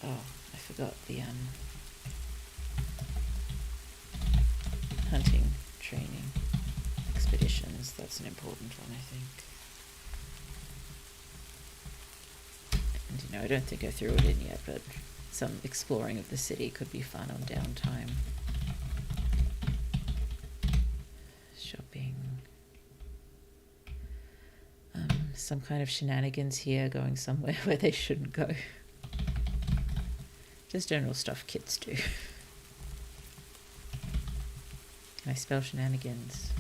Oh, I forgot the hunting training expeditions. That's an important one, I think. And you know, I don't think I threw it in yet, but some exploring of the city could be fun on downtime. Shopping. Some kind of shenanigans here, going somewhere where they shouldn't go. Just general stuff kids do. Can I spell shenanigans?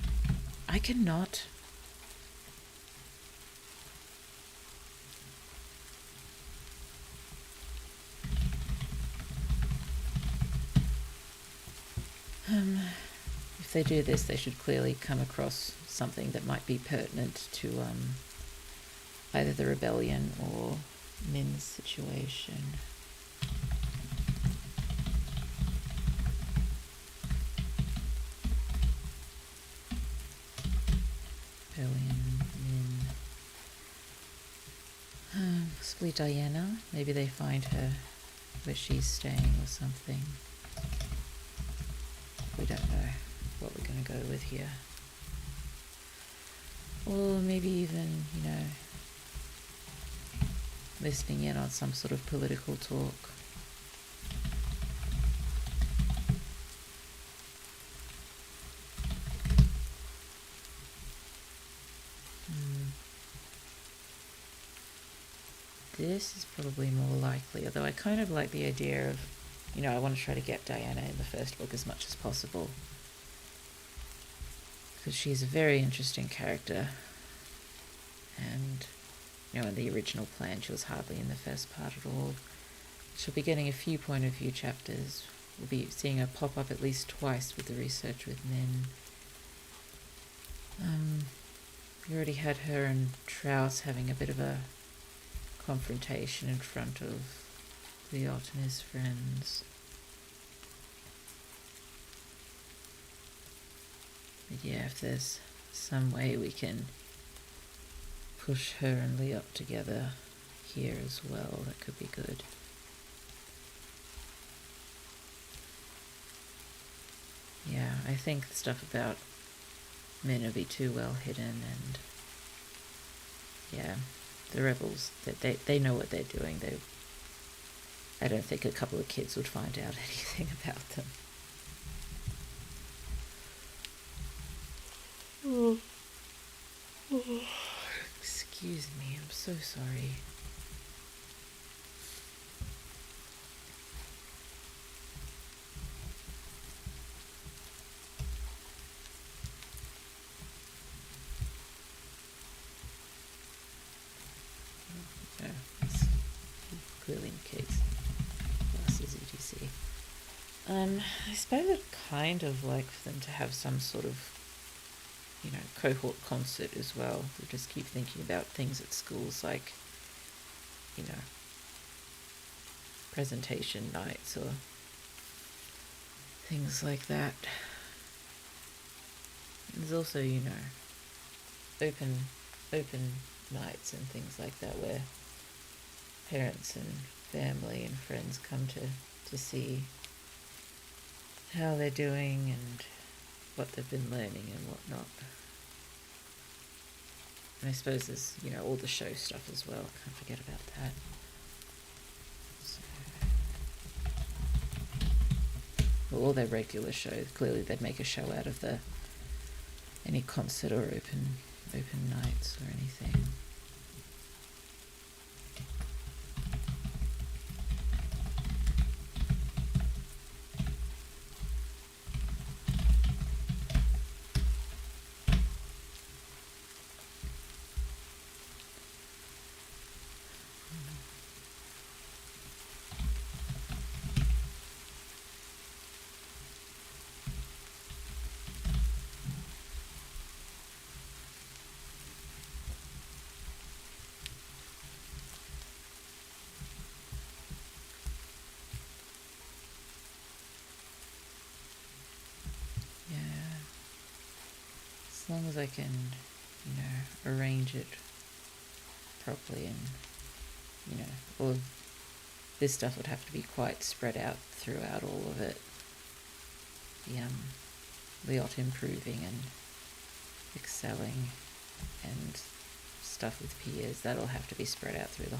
I cannot. If they do this, they should clearly come across something that might be pertinent to either the rebellion or Min's situation. Rebellion, Min. Possibly Diana. Maybe they find her where she's staying or something. We don't know what we're going to go with here. Or maybe even, you know, listening in on some sort of political talk. This is probably more likely, although I kind of like the idea of, you know, I want to try to get Diana in the first book as much as possible, because she's a very interesting character, and, you know, in the original plan she was hardly in the first part at all. She'll be getting a few point of view chapters. We'll be seeing her pop up at least twice with the research with Min. We already had her and Trouse having a bit of a confrontation in front of Liot and his friends. But yeah, if there's some way we can push her and Liot together here as well, that could be good. Yeah, I think the stuff about Min will be too well hidden, and yeah, the rebels, they know what they're doing. I don't think a couple of kids would find out anything about them. Excuse me, I'm so sorry. I suppose I'd kind of like for them to have some sort of, cohort concert as well. We just keep thinking about things at schools like, presentation nights or things like that. There's also, open nights and things like that where parents and family and friends come to see how they're doing and what they've been learning and whatnot. And I suppose there's, all the show stuff as well. Can't forget about that. Well, all their regular shows, clearly they'd make a show out of any concert or open nights or anything. As long as I can, arrange it properly and, all of this stuff would have to be quite spread out throughout all of it. The yacht improving and excelling and stuff with peers, that'll have to be spread out through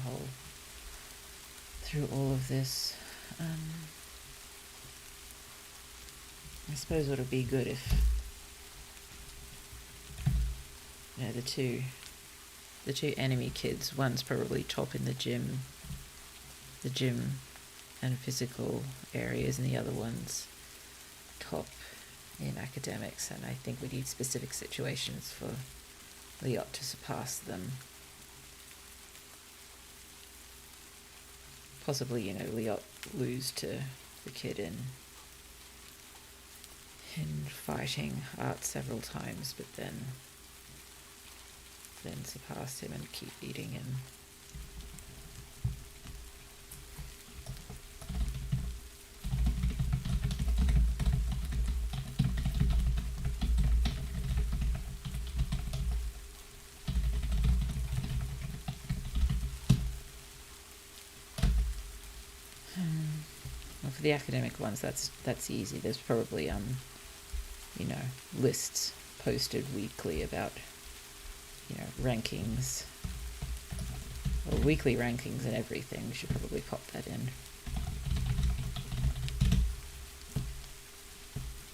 all of this. I suppose it would be good if the two enemy kids, one's probably top in the gym and physical areas, and the other one's top in academics, and I think we need specific situations for Liot to surpass them. Possibly, Liot lose to the kid in fighting art several times, but then surpass him and keep beating him. Well, for the academic ones, that's easy. There's probably lists posted weekly about rankings, or weekly rankings and everything. We should probably pop that in.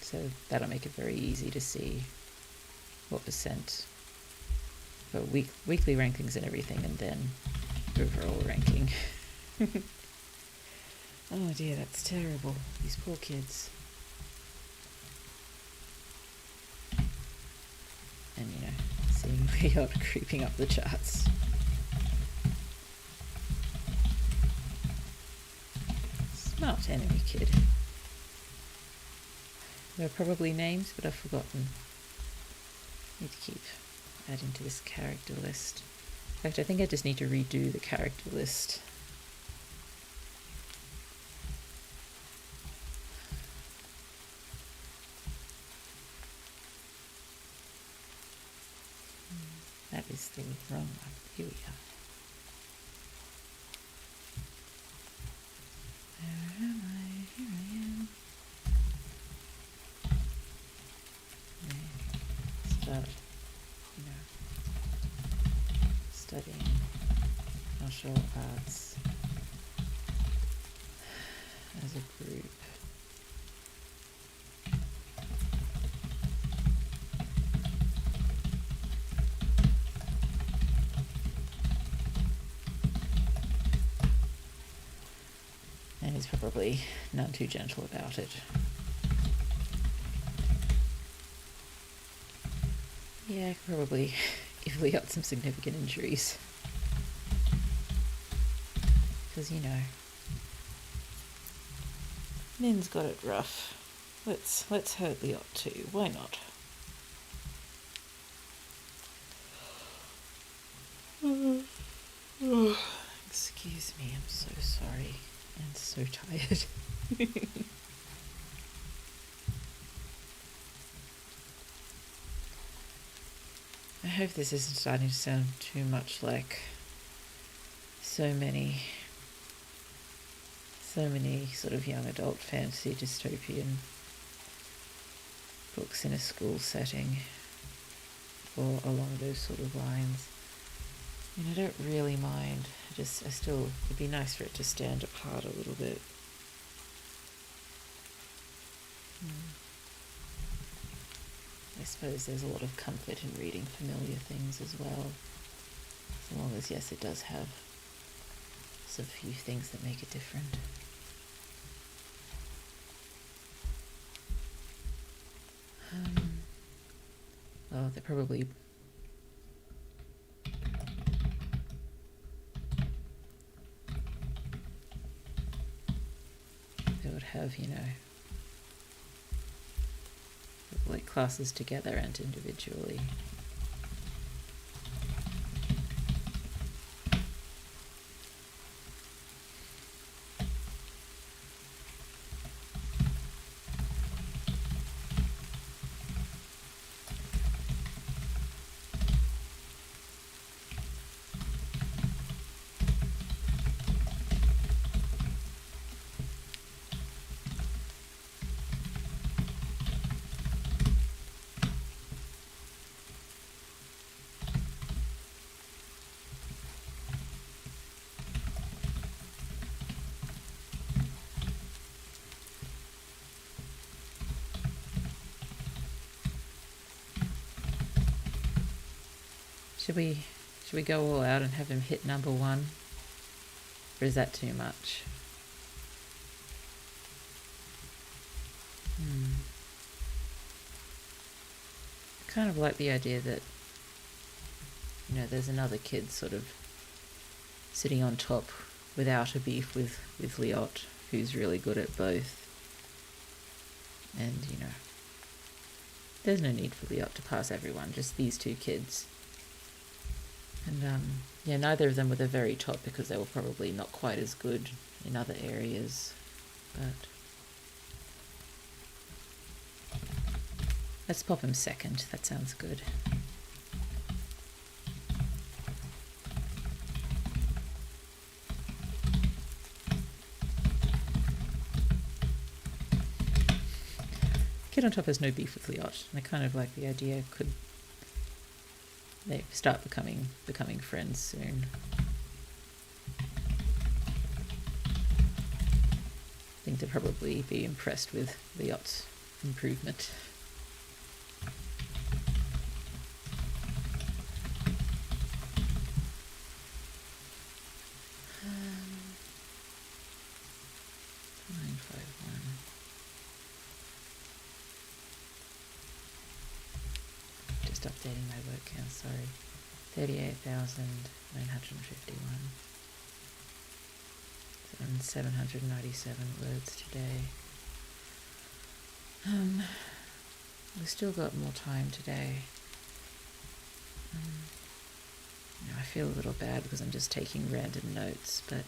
So that'll make it very easy to see what percent for weekly rankings and everything, and then overall ranking. Oh dear, that's terrible. These poor kids. And seeing Leon creeping up the charts. Smart enemy kid. There are probably names, but I've forgotten. Need to keep adding to this character list. In fact, I think I just need to redo the character list. That is the wrong one. Here we are. Where am I? Here I am. Start, studying martial arts as a group. And he's probably none too gentle about it. Yeah, I could probably give Leot some significant injuries. Because, Nin's got it rough. Let's hurt Liot too. Why not? Excuse me, I'm so sorry and so tired. I hope this isn't starting to sound too much like so many sort of young adult fantasy dystopian books in a school setting or along those sort of lines. I mean, I don't really mind. It'd be nice for it to stand apart a little bit. I suppose there's a lot of comfort in reading familiar things as well. As long as, yes, it does have a few things that make it different. Well, they would have, like classes together and individually. Should we go all out and have him hit number 1? Or is that too much? I kind of like the idea that, there's another kid sort of sitting on top without a beef with Liot, who's really good at both. And, there's no need for Liot to pass everyone, just these two kids. And, neither of them were the very top because they were probably not quite as good in other areas. But let's pop him second. That sounds good. Kid on top has no beef with Liot, and I kind of like the idea they start becoming friends soon. I think they'll probably be impressed with Liot's improvement. Updating my word count, sorry. 38,951. And 797 words today. We've still got more time today. I feel a little bad because I'm just taking random notes, but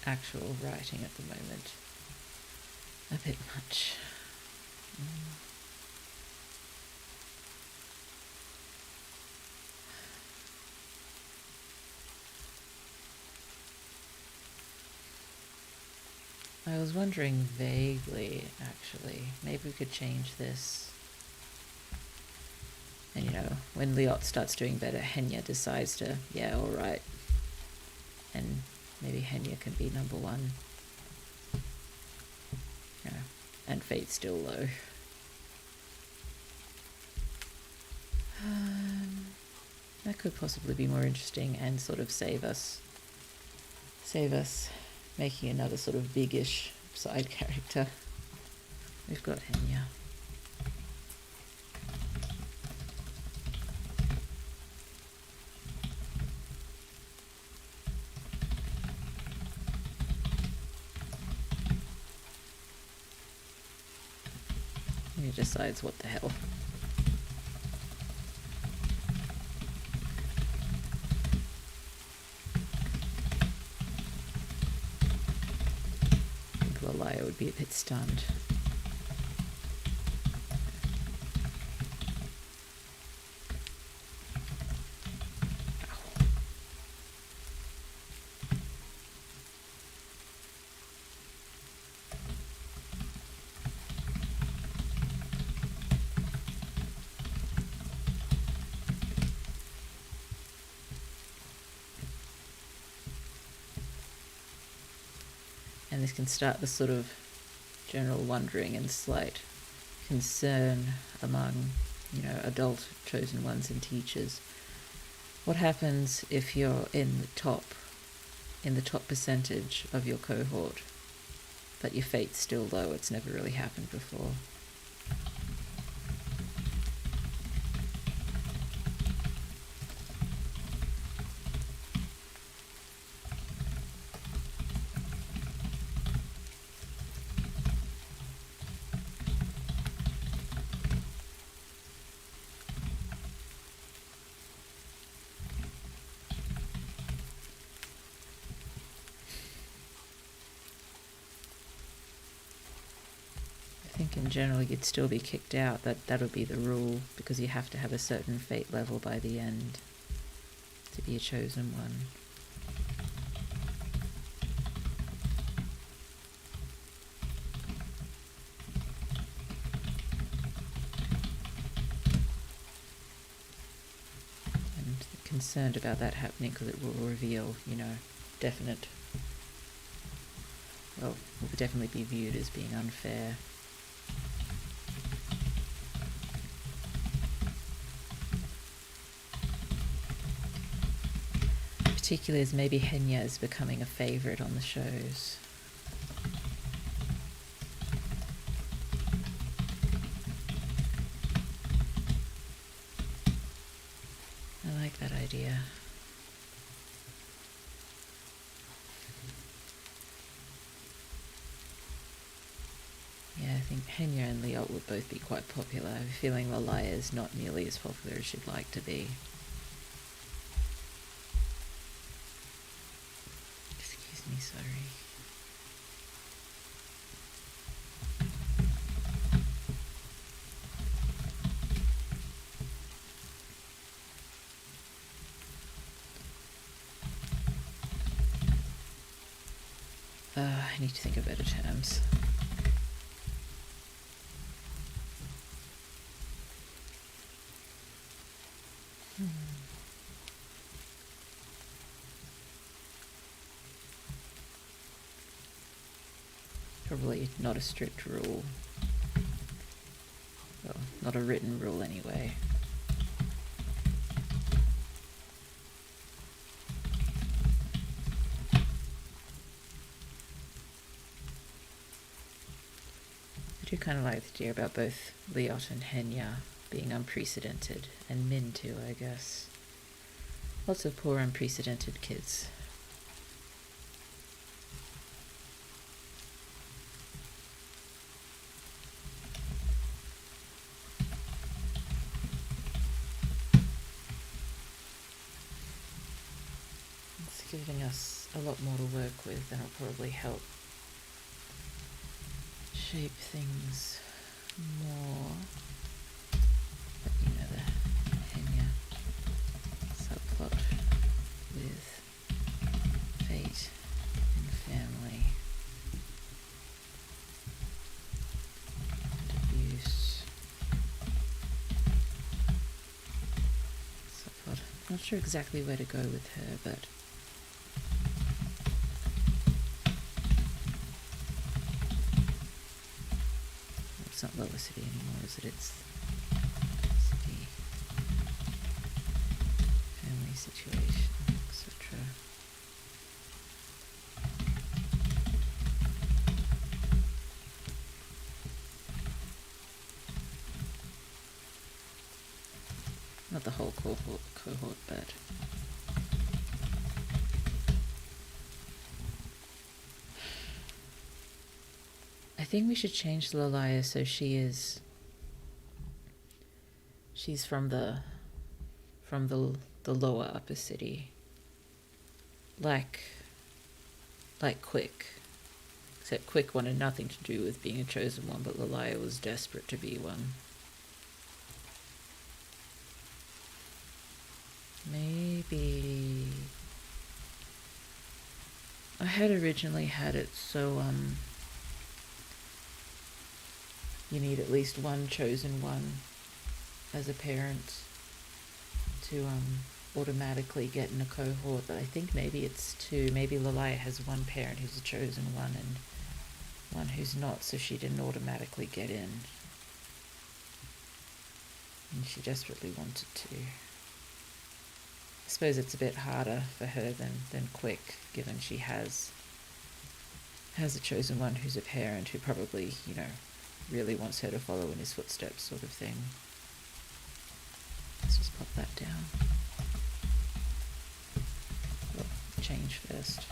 actual writing at the moment. A bit much. I was wondering vaguely, actually, maybe we could change this. And when Liot starts doing better, Henya decides to, alright. And maybe Henya can be number 1. And Fate's still low. That could possibly be more interesting and sort of save us making another sort of big-ish side character. We've got Henya. he decides what the hell. I think Lalaya would be a bit stunned. And this can start the sort of general wondering and slight concern among, adult chosen ones and teachers. What happens if you're in the top percentage of your cohort, but your fate's still low? It's never really happened before. I think in general you'd still be kicked out. That would be the rule, because you have to have a certain fate level by the end to be a chosen one. And concerned about that happening because it will reveal, definite, well, will definitely be viewed as being unfair. Particularly as maybe Henya is becoming a favourite on the shows. I like that idea. Yeah, I think Henya and Liot would both be quite popular. I have a feeling Lalaya is not nearly as popular as she'd like to be. Excuse me, sorry. I need to think of better terms. Probably not a strict rule. Well, not a written rule anyway. I do kind of like the idea about both Liot and Henya being unprecedented, and Min too, I guess. Lots of poor unprecedented kids. It's giving us a lot more to work with, and it'll probably help shape things more. But the Henya subplot with fate and family and abuse subplot. I'm not sure exactly where to go with her, but it's not Lower City anymore, is it? It's City, family situation, etc. Not the whole cohort, but I think we should change Lalaya so she is She's from the lower upper city. Like Quick. Except Quick wanted nothing to do with being a chosen one, but Lalaya was desperate to be one. Maybe... I had originally had it so, you need at least one chosen one as a parent to, automatically get in a cohort, but I think maybe it's two. Maybe Lalaya has one parent who's a chosen one and one who's not, so she didn't automatically get in. And she desperately wanted to. I suppose it's a bit harder for her than Quick, given she has a chosen one who's a parent who probably, really wants her to follow in his footsteps, sort of thing. Let's just pop that down. Well, change first.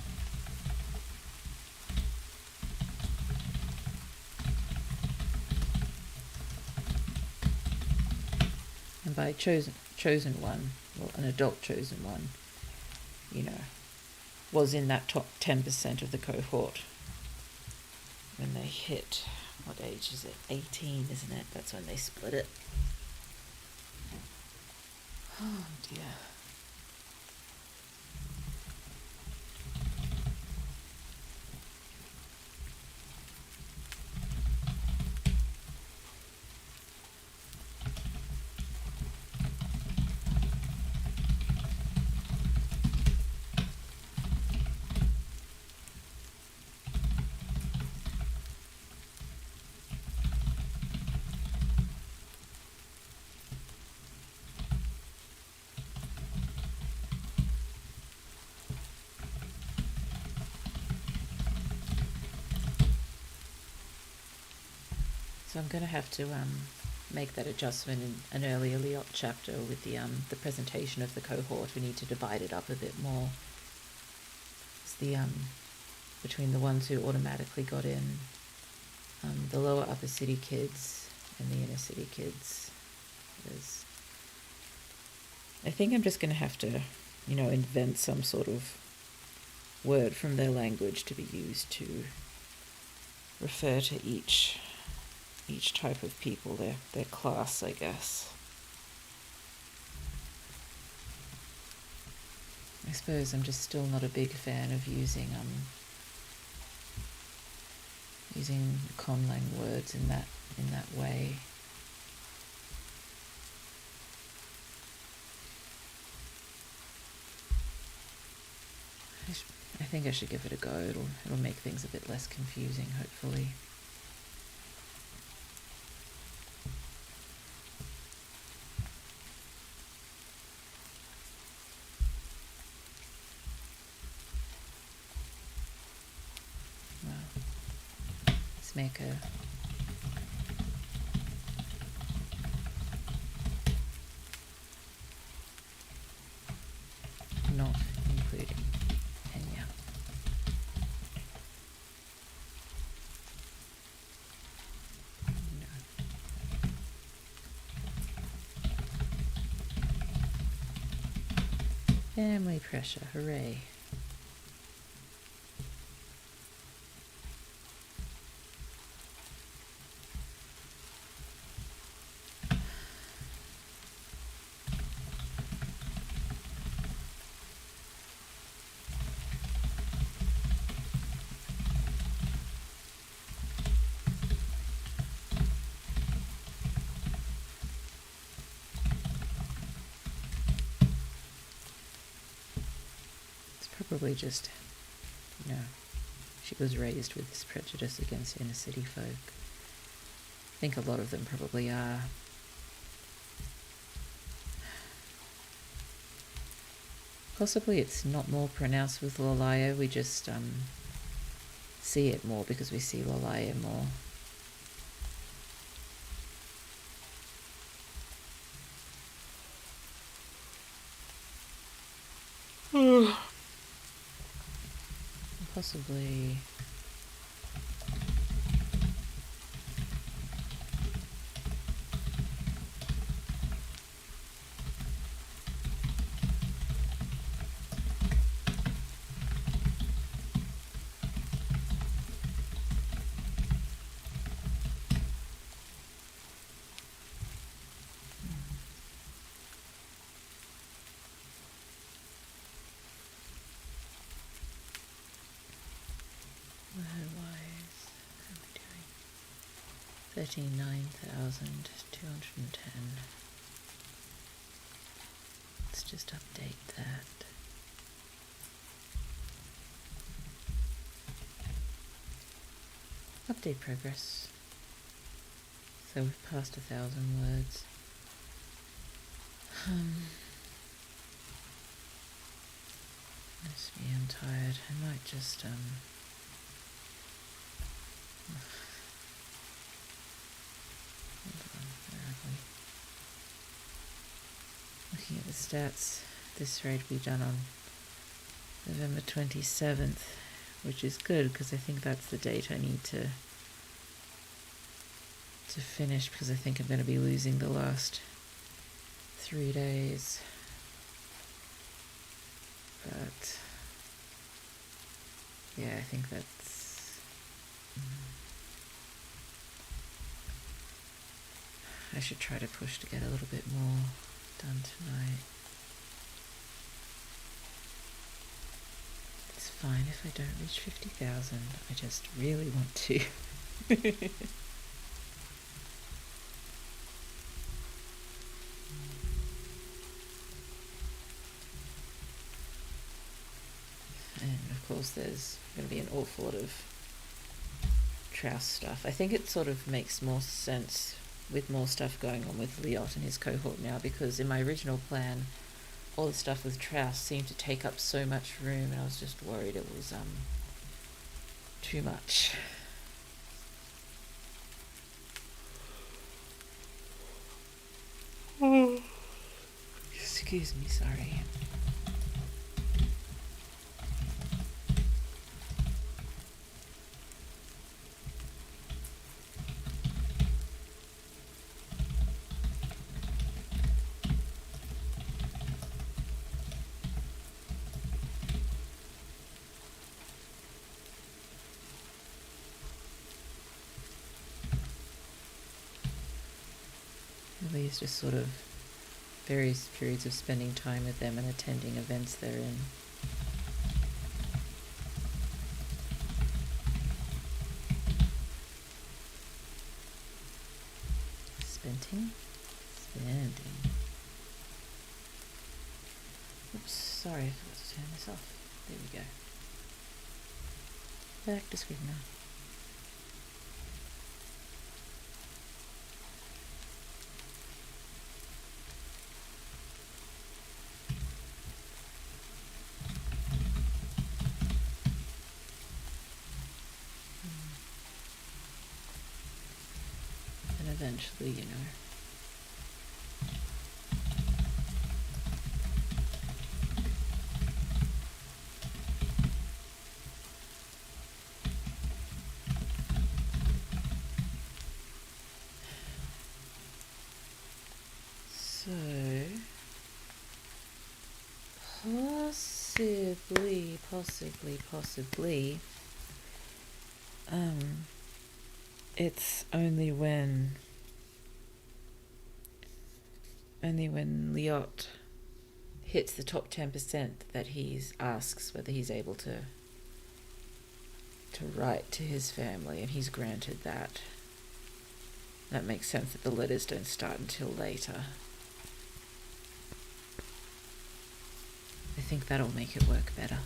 And by chosen one, well, an adult chosen one, was in that top 10% of the cohort when they hit, what age is it? 18, isn't it? That's when they split it. Oh dear. So I'm going to have to make that adjustment in an earlier Liot chapter with the presentation of the cohort. We need to divide it up a bit more. It's the between the ones who automatically got in, the lower upper city kids and the inner city kids. I think I'm just going to have to, invent some sort of word from their language to be used to refer to each type of people, their class, I guess. I suppose I'm just still not a big fan of using conlang words in that way. I think I should give it a go. It'll make things a bit less confusing, hopefully. Make a not including Kenya. No. Family pressure, hooray. Probably just, she was raised with this prejudice against inner city folk. I think a lot of them probably are. Possibly it's not more pronounced with Lalaya, we just see it more because we see Lalaya more. Possibly 39,210. Let's just update that. Update progress. So we've passed 1,000 words. Miss me, I'm tired. I might just hold on, where are we? Looking at the stats, this raid will be done on November 27th, which is good because I think that's the date I need to finish, because I think I'm going to be losing the last 3 days. But yeah, I think that's I should try to push to get a little bit more done tonight. It's fine if I don't reach 50,000. I just really want to. And of course there's going to be an awful lot of Trouse stuff. I think it sort of makes more sense with more stuff going on with Liot and his cohort now, because in my original plan all the stuff with Trouse seemed to take up so much room, and I was just worried it was too much. Excuse me, sorry. Leaves just sort of various periods of spending time with them and attending events they're in. Spending. Oops, sorry, I forgot to turn this off. There we go. Back to screen now. Eventually, you know. So, possibly, it's only when Liot hits the top 10% that he asks whether he's able to write to his family, and he's granted that. That makes sense that the letters don't start until later. I think that'll make it work better.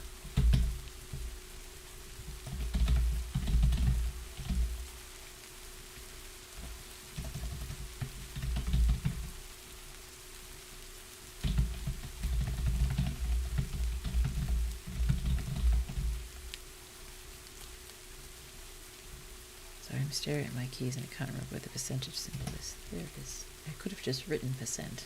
I'm staring at my keys and I can't remember where the percentage symbol is. There it is. I could have just written percent.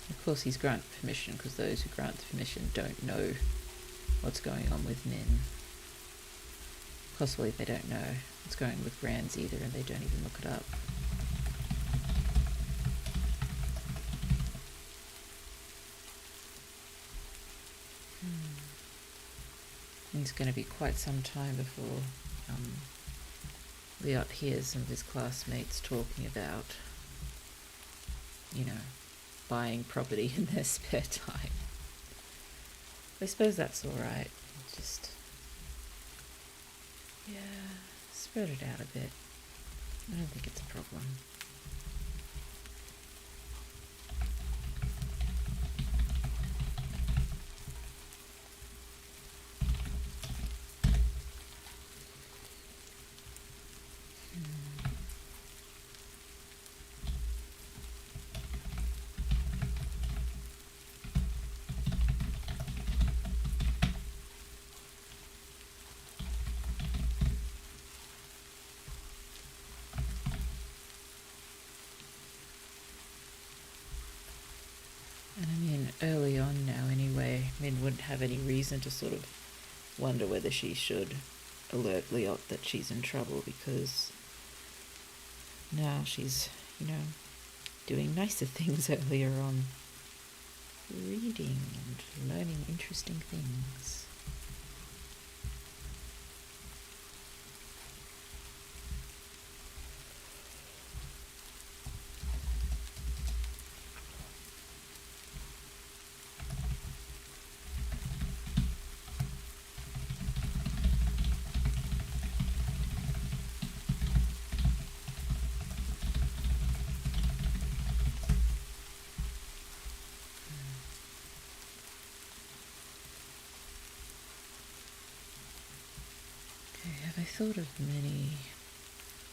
Of course he's granted permission, because those who grant the permission don't know what's going on with Min. Possibly they don't know what's going on with Brands either, and they don't even look it up. It's going to be quite some time before Liot hears some of his classmates talking about buying property in their spare time. I suppose that's alright. Just, spread it out a bit. I don't think it's a problem. And I mean, early on now anyway, Min wouldn't have any reason to sort of wonder whether she should alert Liot that she's in trouble, because now she's, doing nicer things earlier on. Reading and learning interesting things. Have I thought of many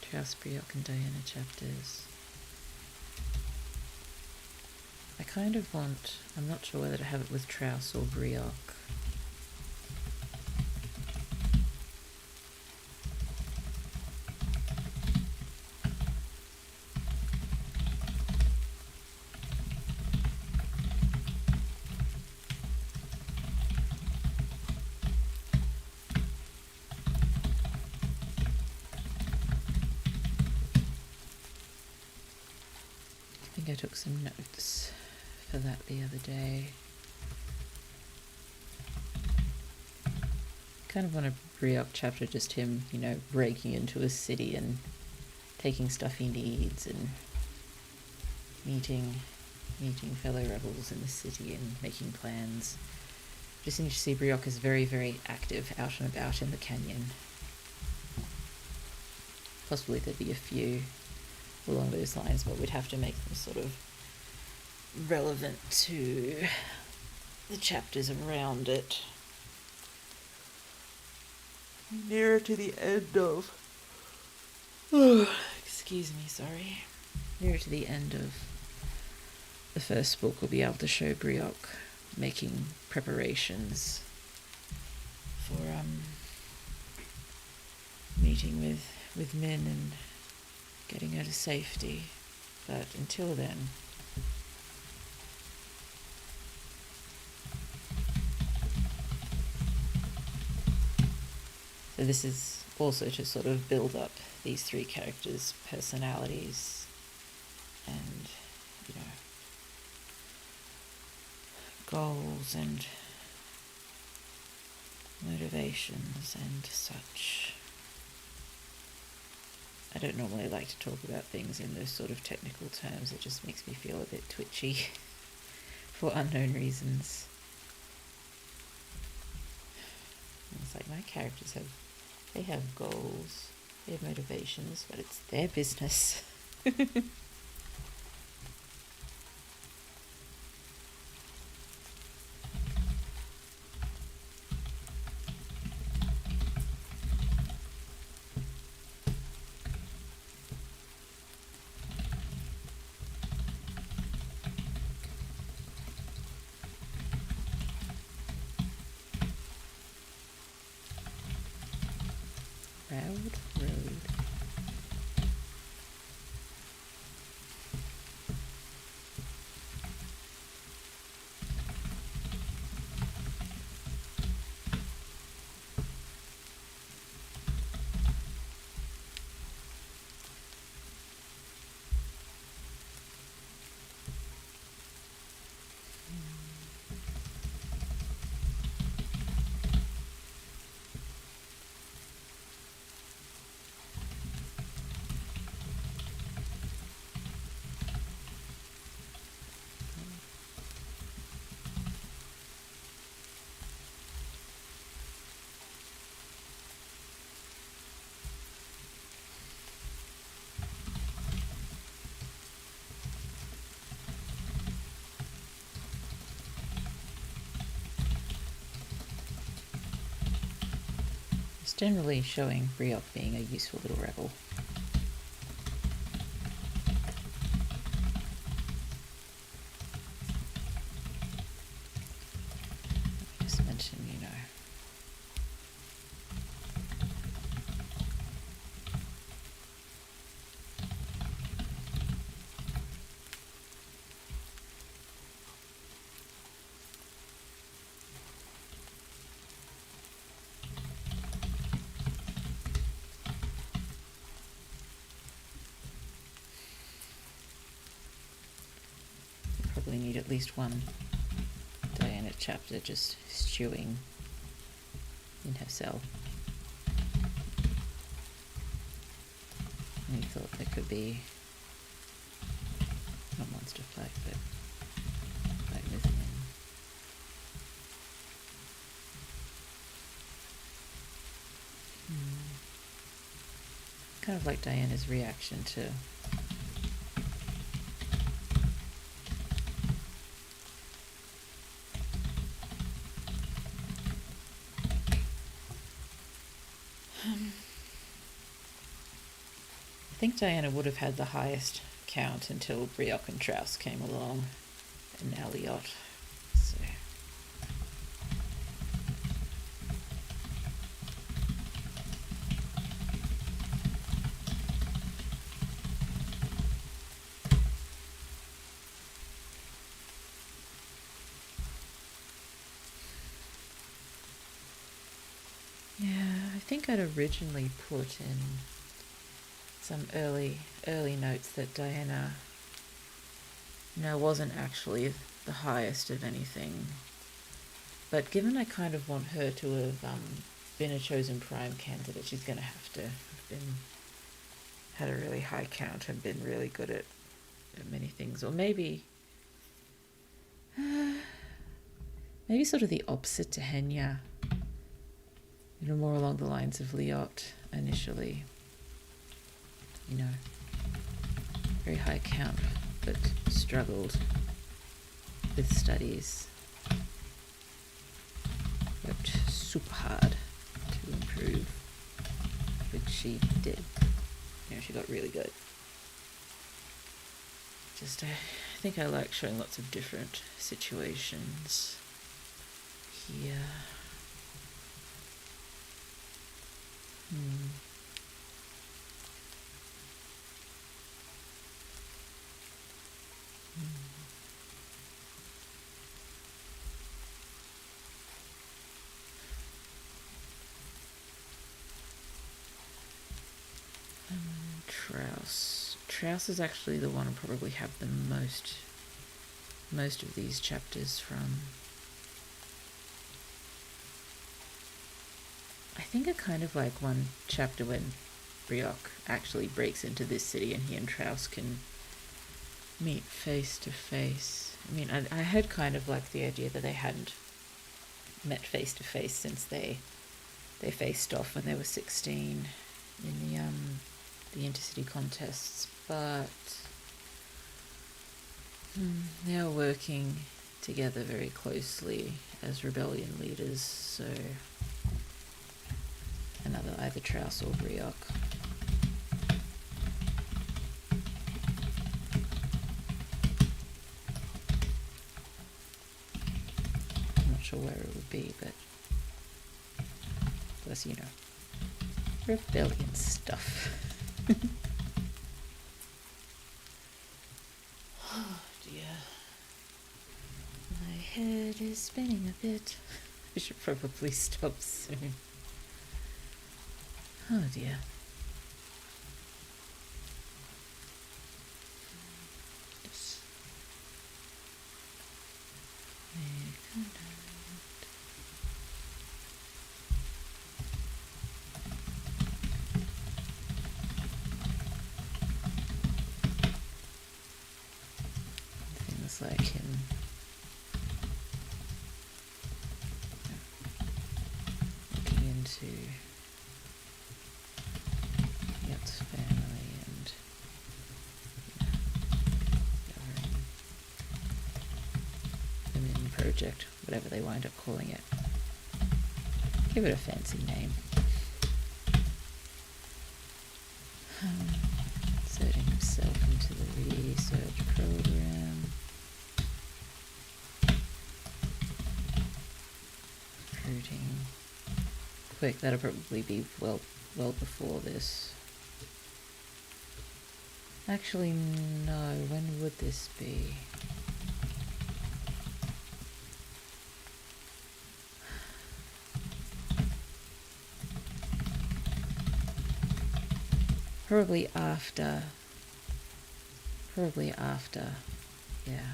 Traus, Briok and Diana chapters? I kind of want, I'm not sure whether to have it with Traus or Briok. I took some notes for that the other day. Kind of want a Briok chapter, just him, breaking into a city and taking stuff he needs and meeting fellow rebels in the city and making plans. Just need to see Briok is very, very active out and about in the canyon. Possibly there'd be a few along those lines, but we'd have to make them sort of relevant to the chapters around it. Nearer to the end of... excuse me, sorry. Nearer to the end of the first book, we'll be able to show Briok making preparations for meeting with Min and getting her to safety. But until then, so this is also to sort of build up these three characters' personalities and, goals and motivations and such. I don't normally like to talk about things in those sort of technical terms. It just makes me feel a bit twitchy for unknown reasons. It's like my characters have goals, they have motivations, but it's their business. Road. It's generally showing Briok being a useful little rebel. Just mention, probably need at least one Diana chapter just stewing in her cell. I thought there could be, not monster flag, but flag moving in. Kind of like Diana's reaction to I think Diana would have had the highest count until Briok and Trouse came along, and now Liot. So yeah, I think I'd originally put in some early notes that Diana wasn't actually the highest of anything, but given I kind of want her to have been a chosen prime candidate, she's going to have to have had a really high count and been really good at many things, or maybe sort of the opposite to Henya, more along the lines of Liot initially. Very high count, but struggled with studies. Worked super hard to improve, which she did. She got really good. Just, I think I like showing lots of different situations here. Trouse is actually the one I'll probably have the most of these chapters from. I think I kind of like one chapter when Briok actually breaks into this city and he and Trouse can meet face to face. I mean, I had kind of like the idea that they hadn't met face to face since they faced off when they were 16 in the intercity contests, but they are working together very closely as rebellion leaders, so another either Trouse or Briok. I'm not sure where it would be, but plus, rebellion stuff. Oh dear. My head is spinning a bit. I should probably stop soon. Oh dear. Things like him looking into Yat's family and governing the Moon Project, whatever they wind up calling it. Give it a fancy name. Inserting himself into the research program. Recruiting. Quick, that'll probably be well before this. Actually, no. When would this be? Probably after. Yeah.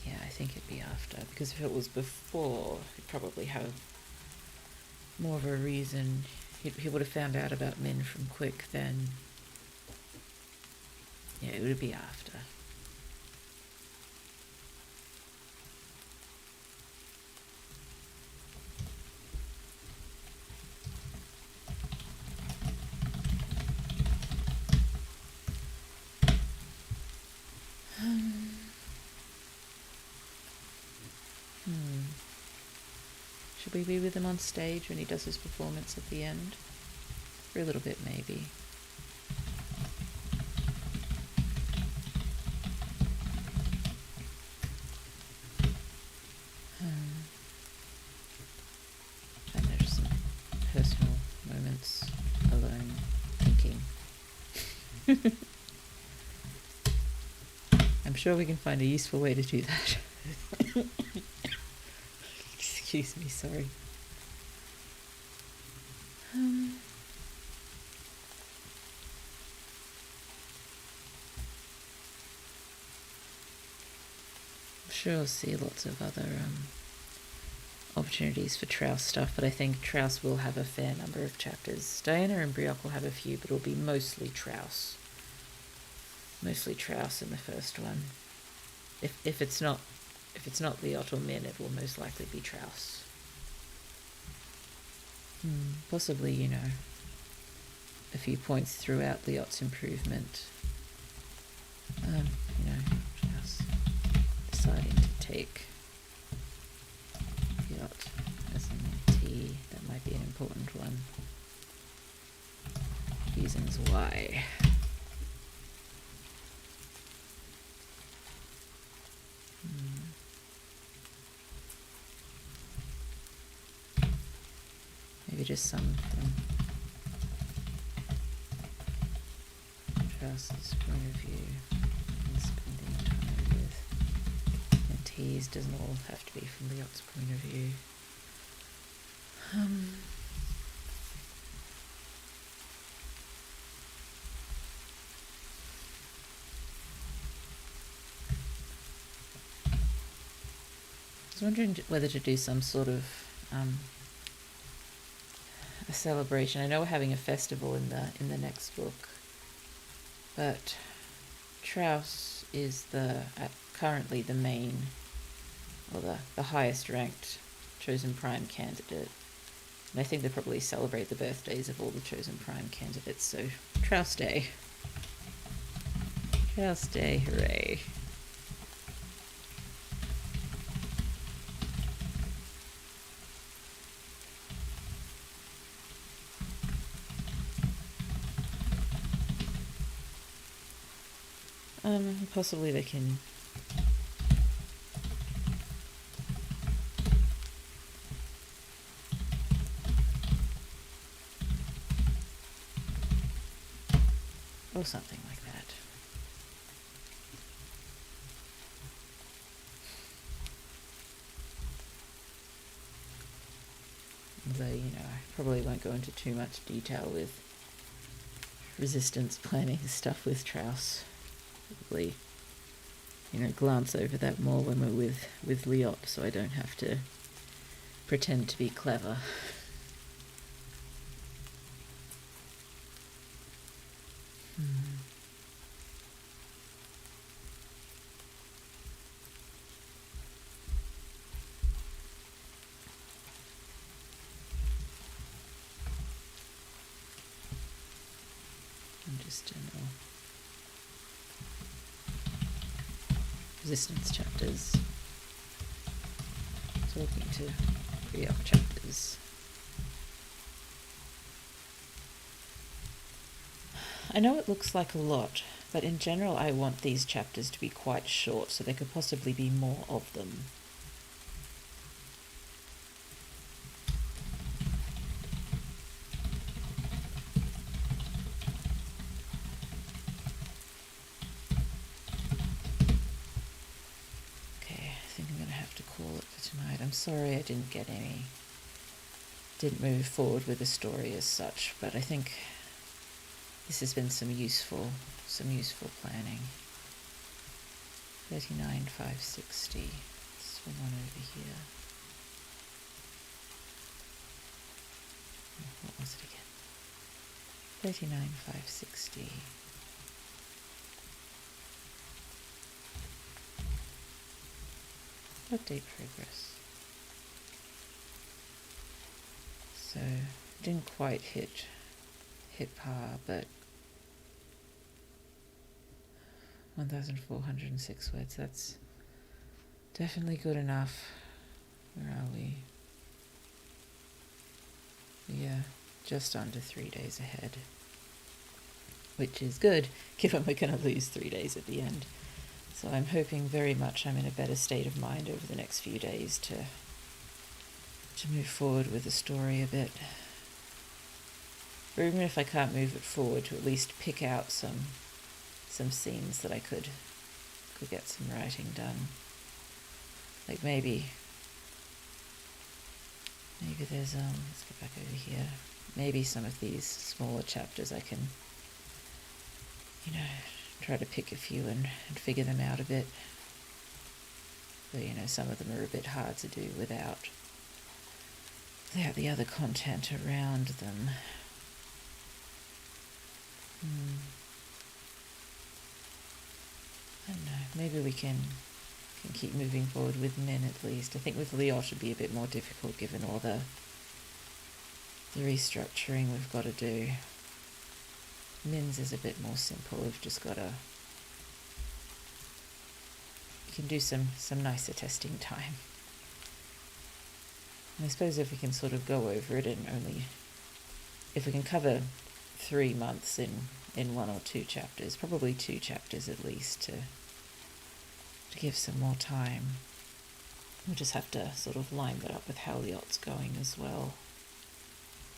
Yeah, I think it'd be after, because if it was before, he'd probably have more of a reason. He would have found out about Min from Quick then. Yeah, it would be after. Should we be with him on stage when he does his performance at the end? For a little bit, maybe. And there's some personal moments alone thinking. I'm sure we can find a useful way to do that. Excuse me, sorry. I'm sure I'll see lots of other opportunities for Trouse stuff, but I think Trouse will have a fair number of chapters. Diana and Brioc will have a few, but it'll be mostly Trouse. Mostly Trouse in the first one. If it's not Liot or Min, it will most likely be Trouse. Possibly, a few points throughout Liot's improvement. Trouse deciding to take Liot as an mentee. That might be an important one. Reasons why. Maybe just some from Trouse's point of view, and spending time with mentees doesn't all have to be from Liot's point of view. I was wondering whether to do some sort of a celebration. I know we're having a festival in the next book, but Trouse is currently the main, or the highest ranked chosen prime candidate, and I think they probably celebrate the birthdays of all the chosen prime candidates. So Trouse Day, hooray! Possibly they can or something like that. Although, I probably won't go into too much detail with resistance planning stuff with Trouse. Probably, glance over that more when we're with Liot, so I don't have to pretend to be clever. And just general resistance chapters. Talking to pre-op chapters. I know it looks like a lot, but in general I want these chapters to be quite short, so there could possibly be more of them. Okay, I think I'm going to have to call it for tonight. I'm sorry I didn't move forward with the story as such, but I think this has been some useful planning. 39,560. Let's swing on over here. What was it again? 39,560. Update progress. So didn't quite hit par, but 1,406 words. That's definitely good enough. Where are we? Yeah, just under 3 days ahead, which is good given we're going to lose 3 days at the end. So I'm hoping very much I'm in a better state of mind over the next few days to move forward with the story a bit. Or even if I can't move it forward, to at least pick out some scenes that I could get some writing done. Like maybe there's let's go back over here. Maybe some of these smaller chapters I can, try to pick a few and figure them out a bit. But some of them are a bit hard to do without the other content around them. I don't know, maybe we can keep moving forward with Min at least. I think with Leo it should be a bit more difficult given all the restructuring we've got to do. Min's is a bit more simple. We've just got to... You can do some nicer testing time. And I suppose if we can sort of go over it and if we can cover 3 months in 1 or 2 chapters, probably 2 chapters at least, to give some more time. We'll just have to sort of line that up with how Liot's going as well,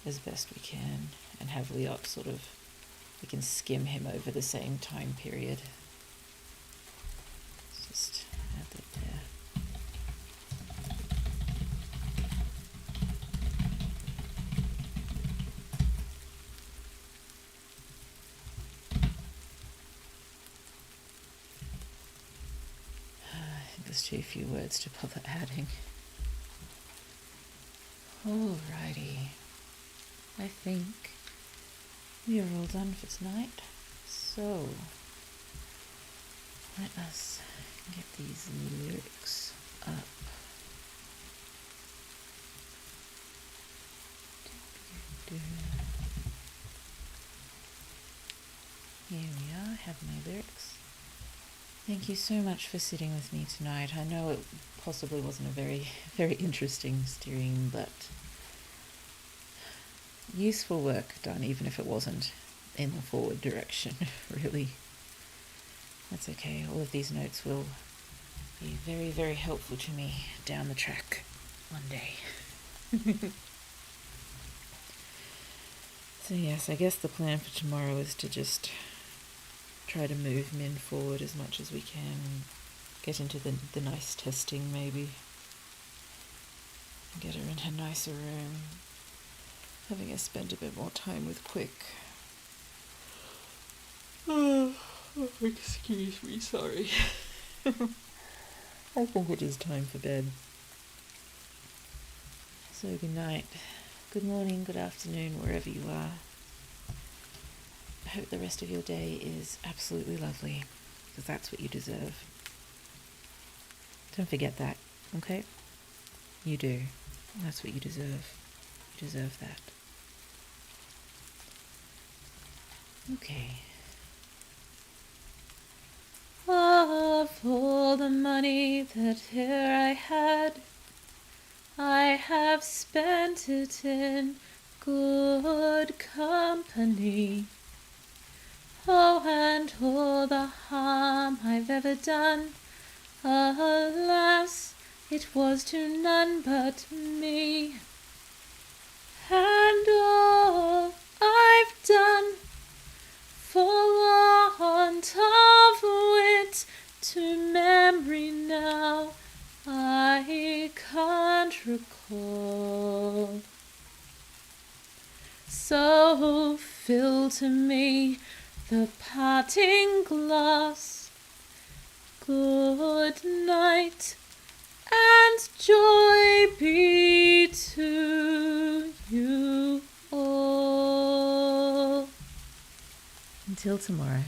as best we can, and have Liot sort of, we can skim him over the same time period. Let's just add that there. There's too few words to bother adding. Alrighty. I think we are all done for tonight. So, let us get these lyrics up. Here we are, I have my lyrics. Thank you so much for sitting with me tonight. I know it possibly wasn't a very, very interesting stream, but useful work done, even if it wasn't in the forward direction, really. That's okay. All of these notes will be very, very helpful to me down the track one day. So yes, I guess the plan for tomorrow is to just try to move Min forward as much as we can, get into the nice testing maybe, get her in her nicer room, having her spend a bit more time with Quick. Oh, excuse me, sorry. I think it is time for bed. So good night, good morning, good afternoon, wherever you are. I hope the rest of your day is absolutely lovely, because that's what you deserve. Don't forget that, okay? You do. That's what you deserve. You deserve that. Okay. Of all the money that e'er I have spent it in good company. Oh, and all the harm I've ever done, alas, it was to none but me. And all I've done for want of wit to memory now I can't recall. So fill to me the parting glass. Good night, and joy be to you all. Until tomorrow.